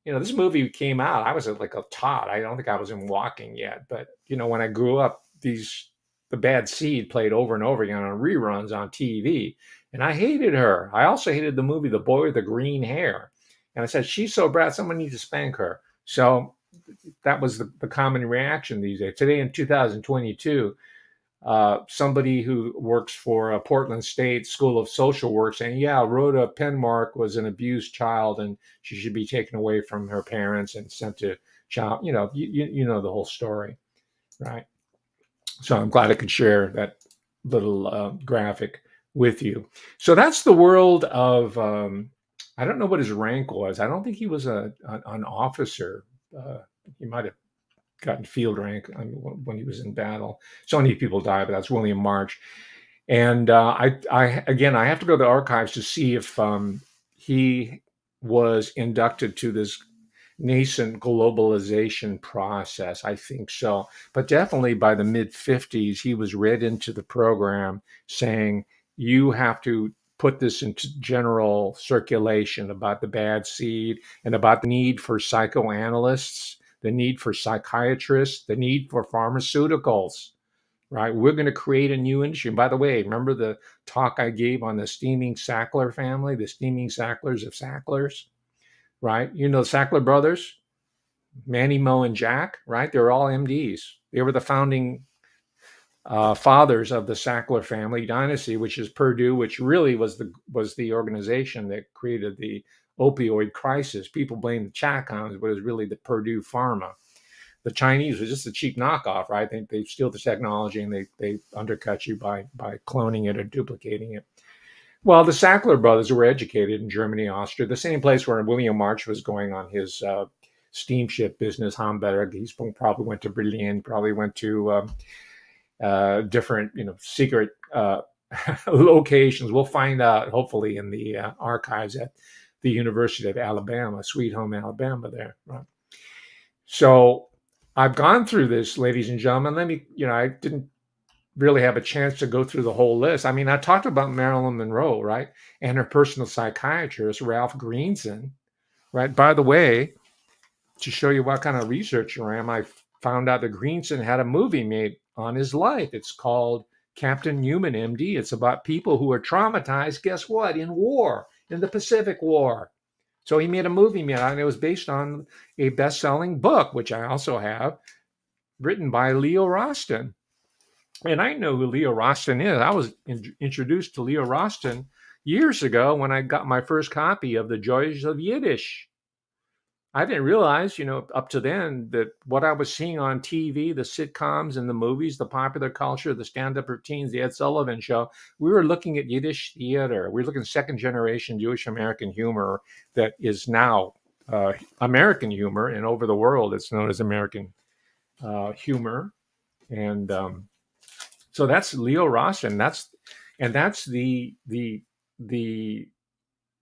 This movie came out. I was like a tot. I don't think I was in walking yet, but when I grew up, the bad seed played over and over again on reruns on TV, and I hated her. I also hated the movie The Boy with the Green Hair, and I said she's so bad. Someone needs to spank her. So that was the common reaction these days. Today in 2022, somebody who works for Portland State School of Social Work saying, yeah, Rhoda Penmark was an abused child and she should be taken away from her parents and sent to child. You know the whole story, right? So I'm glad I could share that little graphic with you. So that's the world of. I don't know what his rank was. I don't think he was an officer. He might have gotten field rank when he was in battle. So many people died, but that's William March. And I have to go to the archives to see if he was inducted to this nascent globalization process. I think so, but definitely by the mid 50s, he was read into the program saying you have to put this into general circulation about the bad seed and about the need for psychoanalysts, the need for psychiatrists, the need for pharmaceuticals, right? We're going to create a new industry. And by the way, remember the talk I gave on the steaming Sackler family, the steaming Sacklers of Sacklers, right? You know, the Sackler brothers, Manny, Mo, and Jack, right? They're all MDs. They were the founding fathers of the Sackler family dynasty, which is Purdue, which really was the organization that created the opioid crisis. People blame the Chacoms, but it was really the Purdue Pharma. The Chinese was just a cheap knockoff, right? They steal the technology and they undercut you by cloning it or duplicating it. Well, the Sackler brothers were educated in Germany, Austria, the same place where William March was going on his steamship business. Hamburg. He probably went to Berlin, probably went to different, secret locations. We'll find out, hopefully, in the archives at the University of Alabama, Sweet Home Alabama. There, right? So I've gone through this, ladies and gentlemen. I didn't really have a chance to go through the whole list. I mean, I talked about Marilyn Monroe, right? And her personal psychiatrist, Ralph Greenson, right? By the way, to show you what kind of researcher I am, I found out that Greenson had a movie made on his life. It's called Captain Newman, MD. It's about people who are traumatized, guess what, in war, in the Pacific War. So he made a movie made on it. It was based on a best-selling book, which I also have, written by Leo Roston. And I know who Leo Roston is. I was introduced to Leo Roston years ago when I got my first copy of The Joys of Yiddish. I didn't realize, up to then, that what I was seeing on TV, the sitcoms and the movies, the popular culture, the stand-up routines, the Ed Sullivan Show, we were looking at Yiddish theater. We were looking at second-generation Jewish American humor that is now American humor, and over the world, it's known as American humor. And so that's Leo Roston. That's the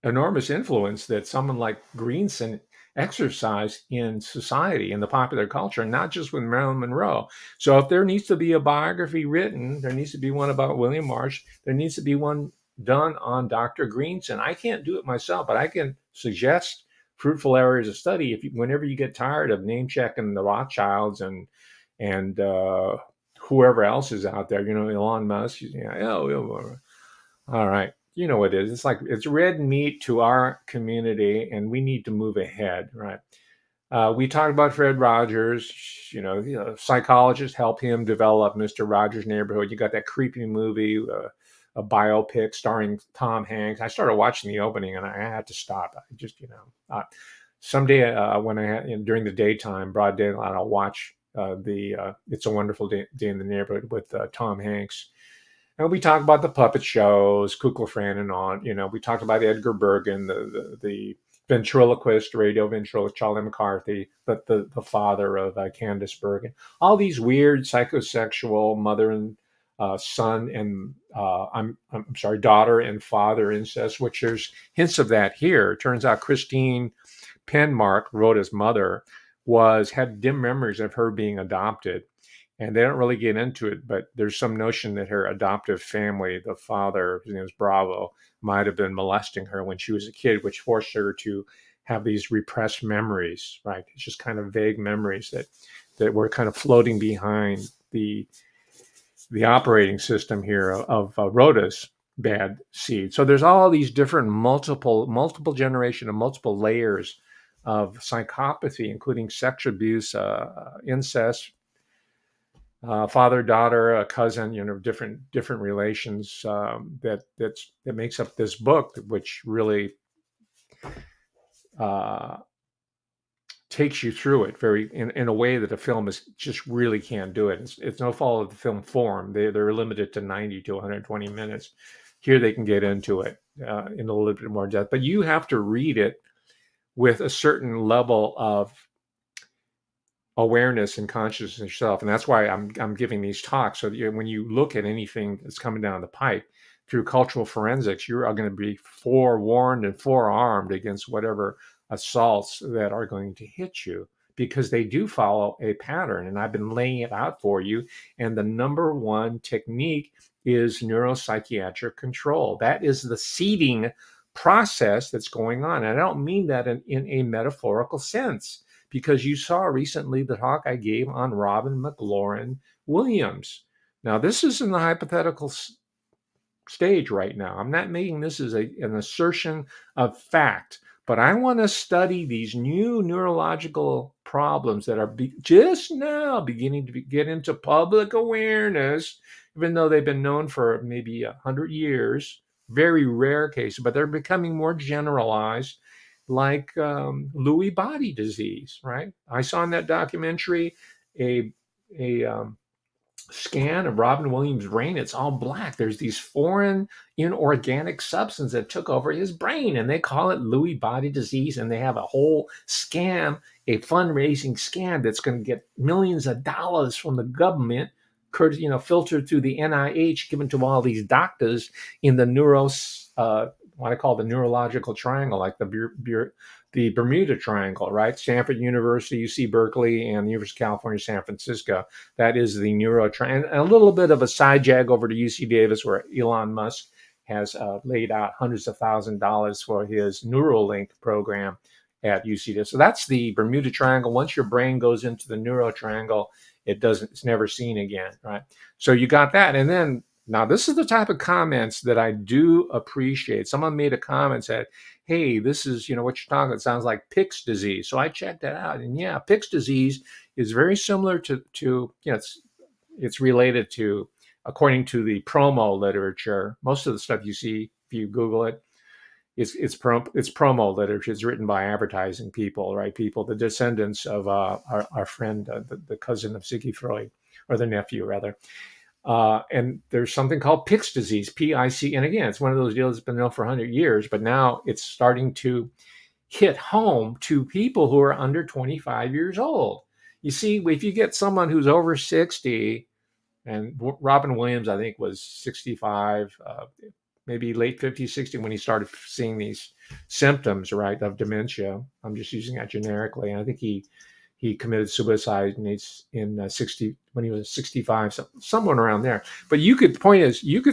enormous influence that someone like Greenson exercised in society, in the popular culture, not just with Marilyn Monroe. So if there needs to be a biography written, there needs to be one about William Marsh. There needs to be one done on Dr. Greenson. I can't do it myself, but I can suggest fruitful areas of study. Whenever you get tired of name checking the Rothschilds and whoever else is out there, Elon Musk, all right. You know what it is. It's like it's red meat to our community, and we need to move ahead, right? We talked about Fred Rogers. Psychologists help him develop Mr. Rogers' Neighborhood. You got that creepy movie, a biopic starring Tom Hanks. I started watching the opening, and I had to stop. I just, someday when during the daytime, broad daylight, I'll watch the It's a Wonderful Day in the Neighborhood with Tom Hanks. And we talked about the puppet shows, Kukla Fran and on. We talked about Edgar Bergen, the ventriloquist, radio ventriloquist, Charlie McCarthy, the father of Candace Bergen. All these weird psychosexual mother and son and I'm sorry, daughter and father incest, which there's hints of that here. It turns out Christine Penmark, Rhoda's mother, had dim memories of her being adopted. And they don't really get into it, but there's some notion that her adoptive family, the father, his name was Bravo, might have been molesting her when she was a kid, which forced her to have these repressed memories, right? It's just kind of vague memories that were kind of floating behind the operating system here of Rhoda's bad seed. So there's all these different multiple generation and multiple layers of psychopathy, including sex abuse, incest, father, daughter, a cousin, different relations, that makes up this book, which really uh, takes you through it very in a way that a film is just really can't do it. It's no fault of the film form. They're limited to 90 to 120 minutes. Here they can get into it in a little bit more depth, but you have to read it with a certain level of awareness and consciousness yourself. And that's why I'm giving these talks. So that when you look at anything that's coming down the pipe through cultural forensics, you're going to be forewarned and forearmed against whatever assaults that are going to hit you, because they do follow a pattern. And I've been laying it out for you. And the number one technique is neuropsychiatric control. That is the seeding process that's going on. And I don't mean that in a metaphorical sense, because you saw recently the talk I gave on Robin McLaurin Williams. Now, this is in the hypothetical stage right now. I'm not making this as an assertion of fact, but I want to study these new neurological problems that are just now beginning to get into public awareness, even though they've been known for maybe 100 years. Very rare cases, but they're becoming more generalized, like Lewy body disease, right? I saw in that documentary a scan of Robin Williams' brain. It's all black. There's these foreign inorganic substances that took over his brain, and they call it Lewy body disease. And they have a whole scam, a fundraising scam that's going to get millions of dollars from the government, filtered through the NIH, given to all these doctors in the what I call the neurological triangle, like the Bermuda Triangle, right? Stanford University, UC Berkeley, and the University of California, San Francisco. That is the neuro triangle. And a little bit of a side jag over to UC Davis, where Elon Musk has laid out hundreds of $1,000s for his Neuralink program at UC Davis. So that's the Bermuda Triangle. Once your brain goes into the neuro triangle, it's never seen again, right? So you got that. And then now this is the type of comments that I do appreciate. Someone made a comment, said, hey, this is, what you're talking about. It sounds like Pick's disease. So I checked that out. And yeah, Pick's disease is very similar to it's related to, according to the promo literature, most of the stuff you see, if you Google it, it's promo literature. It's written by advertising people, right? People, the descendants of our friend, the cousin of Siggy Freud, or the nephew rather. And there's something called Pick's disease, PIC. And again, it's one of those deals that's been known for 100 years, but now it's starting to hit home to people who are under 25 years old. You see, if you get someone who's over 60, and Robin Williams, I think, was 65, maybe late 50s, 60, when he started seeing these symptoms, right, of dementia. I'm just using that generically. And I think he committed suicide in 60 when he was 65, somewhere around there. But you could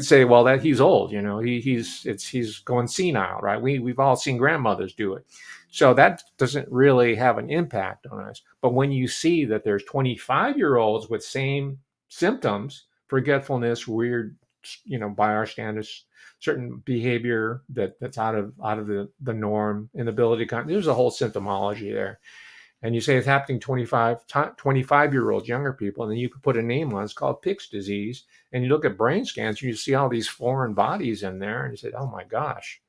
say, well, that he's old, he's going senile, right? We've all seen grandmothers do it. So that doesn't really have an impact on us. But when you see that there's 25-year-olds with same symptoms, forgetfulness, weird, by our standards, certain behavior that's out of the norm, inability, there's a whole symptomology there. And you say it's happening 25-year-olds, younger people, and then you could put a name on it. It's called Pick's disease. And you look at brain scans, and you see all these foreign bodies in there, and you say, oh my gosh,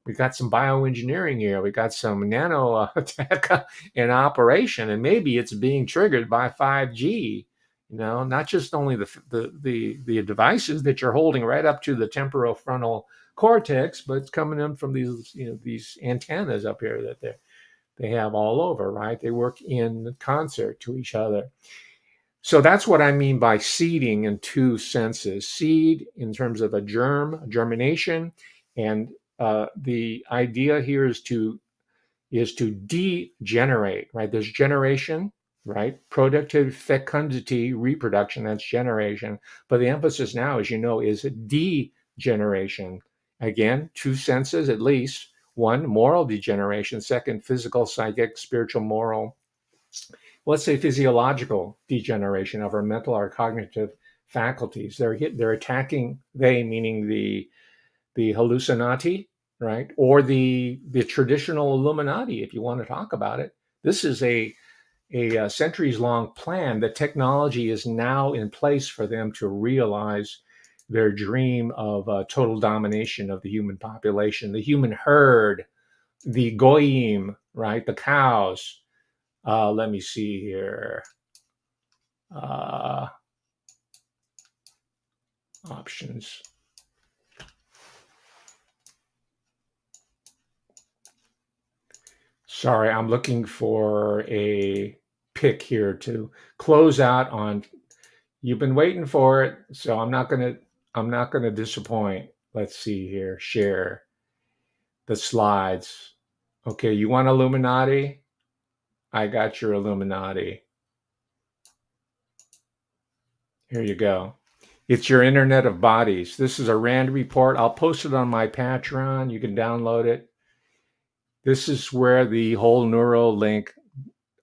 we got some bioengineering here. We got some nanotech in operation, and maybe it's being triggered by 5G. Not just only the devices that you're holding right up to the temporofrontal cortex, but it's coming in from these antennas up here that they have all over, right? They work in concert to each other. So that's what I mean by seeding in two senses. Seed in terms of a germination, and the idea here is to is to degenerate, right? There's generation, right? Productive fecundity, reproduction, that's generation. But the emphasis now, as you know, is degeneration. Again, two senses at least. One, moral degeneration. Second, physical, psychic, spiritual, moral. Let's say physiological degeneration of our mental, our cognitive faculties. They're attacking, they meaning the hallucinati, right? Or the traditional Illuminati, if you want to talk about it. This is a centuries long plan. The technology is now in place for them to realize their dream of total domination of the human population, the human herd, the goyim, right? The cows. Let me see here. Uh, Options. Sorry, I'm looking for a pick here to close out on. You've been waiting for it, so I'm not gonna disappoint. Let's see here. Share the slides. Okay, you want Illuminati? I got your Illuminati. Here you go. It's your Internet of Bodies. This is a RAND report. I'll post it on my Patreon. You can download it. This is where the whole Neuralink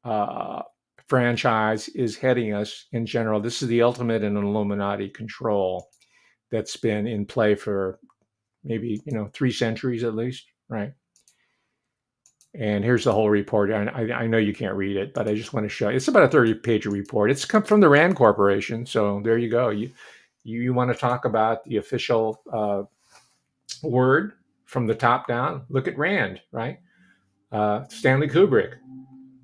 uh, franchise is heading us in general. This is the ultimate in Illuminati control that's been in play for maybe 3 centuries at least, right? And here's the whole report. I know you can't read it, but I just want to show you. It's about a 30-page report. It's come from the Rand Corporation, so there you go. You want to talk about the official word from the top down? Look at Rand, right? Stanley Kubrick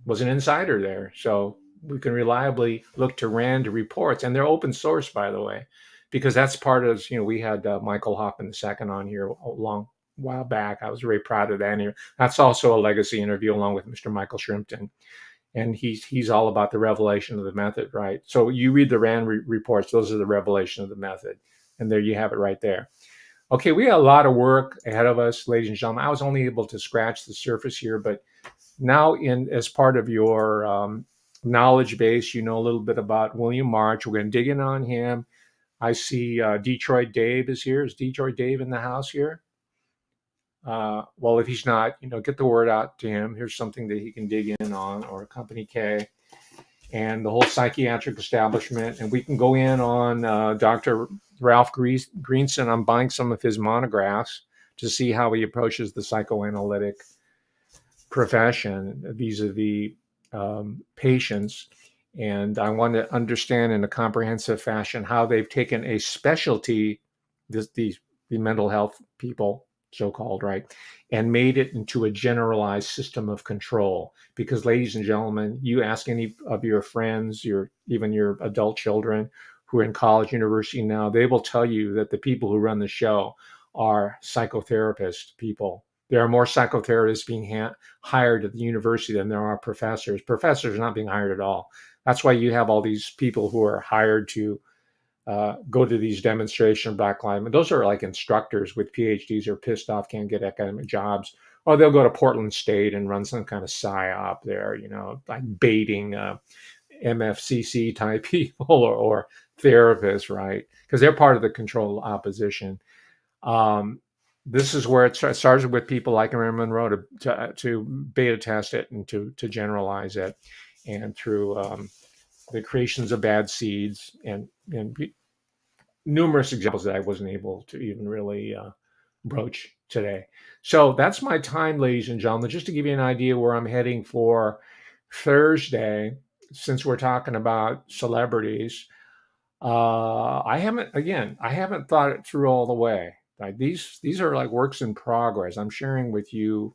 was an insider there, so we can reliably look to Rand reports, and they're open source, by the way, because that's part of we had Michael Hoffman II on here a long while back. I was very proud of that. And that's also a legacy interview along with Mr. Michael Shrimpton, and he's all about the revelation of the method, right? So you read the Rand reports; those are the revelation of the method, and there you have it right there. Okay, we got a lot of work ahead of us, ladies and gentlemen. I was only able to scratch the surface here, but now as part of your knowledge base, you know a little bit about William March. We're going to dig in on him. I see Detroit Dave is here. Is Detroit Dave in the house here? Well, if he's not, get the word out to him. Here's something that he can dig in on, or Company K and the whole psychiatric establishment. And we can go in on Dr. Ralph Greenson. I'm buying some of his monographs to see how he approaches the psychoanalytic profession vis-a-vis patients. And I want to understand in a comprehensive fashion how they've taken a specialty, the mental health people, so-called, right, and made it into a generalized system of control. Because, ladies and gentlemen, you ask any of your friends, even your adult children who are in college, university now, they will tell you that the people who run the show are psychotherapist people. There are more psychotherapists being hired at the university than there are professors. Professors are not being hired at all. That's why you have all these people who are hired to go to these demonstration Black Lives. Those are like instructors with PhDs who are pissed off, can't get academic jobs. Or they'll go to Portland State and run some kind of psyop there, like baiting MFCC type people or therapists, right? Because they're part of the control opposition. This is where it starts with people like Marilyn Monroe to beta test it and to generalize it, and through the creations of bad seeds and numerous examples that I wasn't able to even really broach today. So that's my time, ladies and gentlemen, just to give you an idea where I'm heading for Thursday, since we're talking about celebrities. I haven't thought it through all the way. Like these are like works in progress. I'm sharing with you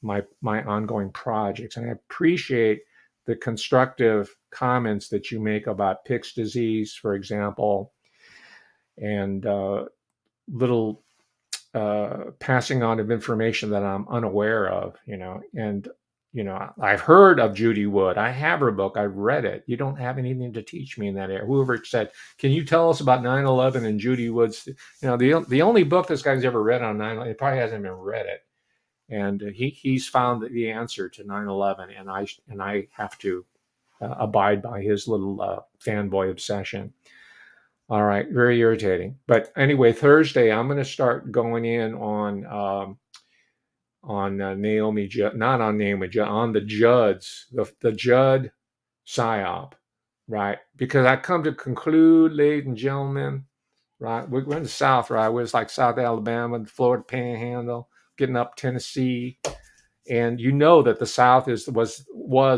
my ongoing projects, and I appreciate the constructive comments that you make about Pick's disease, for example, and little passing on of information that I'm unaware of, and I've heard of Judy Wood. I have her book. I've read it. You don't have anything to teach me in that area. Whoever said, can you tell us about 9/11 and Judy Wood's, the only book this guy's ever read on 9/11, he probably hasn't even read it. and he's found the answer to 9/11, and I have to abide by his little fanboy obsession. All right, very irritating. But anyway, Thursday I'm going to start going in on Naomi Judd, not on Naomi Judd, on the Judds, the Judd psyop, right? Because I come to conclude, ladies and gentlemen, right? We're in the South, right? We're like South Alabama, the Florida Panhandle, getting up Tennessee, and you know that the South was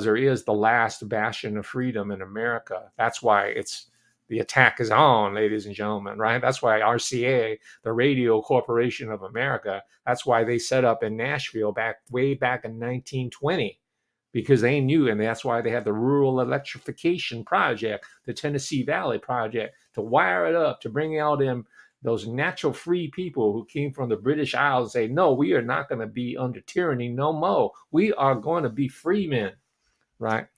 or is the last bastion of freedom in America. That's why it's the attack is on, ladies and gentlemen, right? That's why RCA, the Radio Corporation of America, that's why they set up in Nashville way back in 1920, because they knew, and that's why they had the Rural Electrification Project, the Tennessee Valley Project, to wire it up, to bring out those natural free people who came from the British Isles and say, no, we are not going to be under tyranny no more. We are going to be free men, right?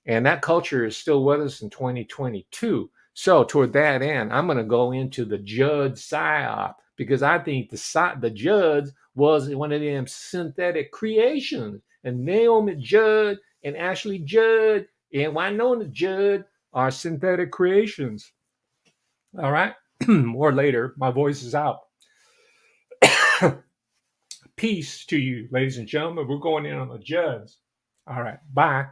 And that culture is still with us in 2022. So toward that end, I'm going to go into the Judd psyop, because I think the Judds was one of them synthetic creations. And Naomi Judd and Ashley Judd and Winona Judd are synthetic creations. All right. More later. My voice is out. Peace to you, ladies and gentlemen. We're going in on the Judds. All right. Bye.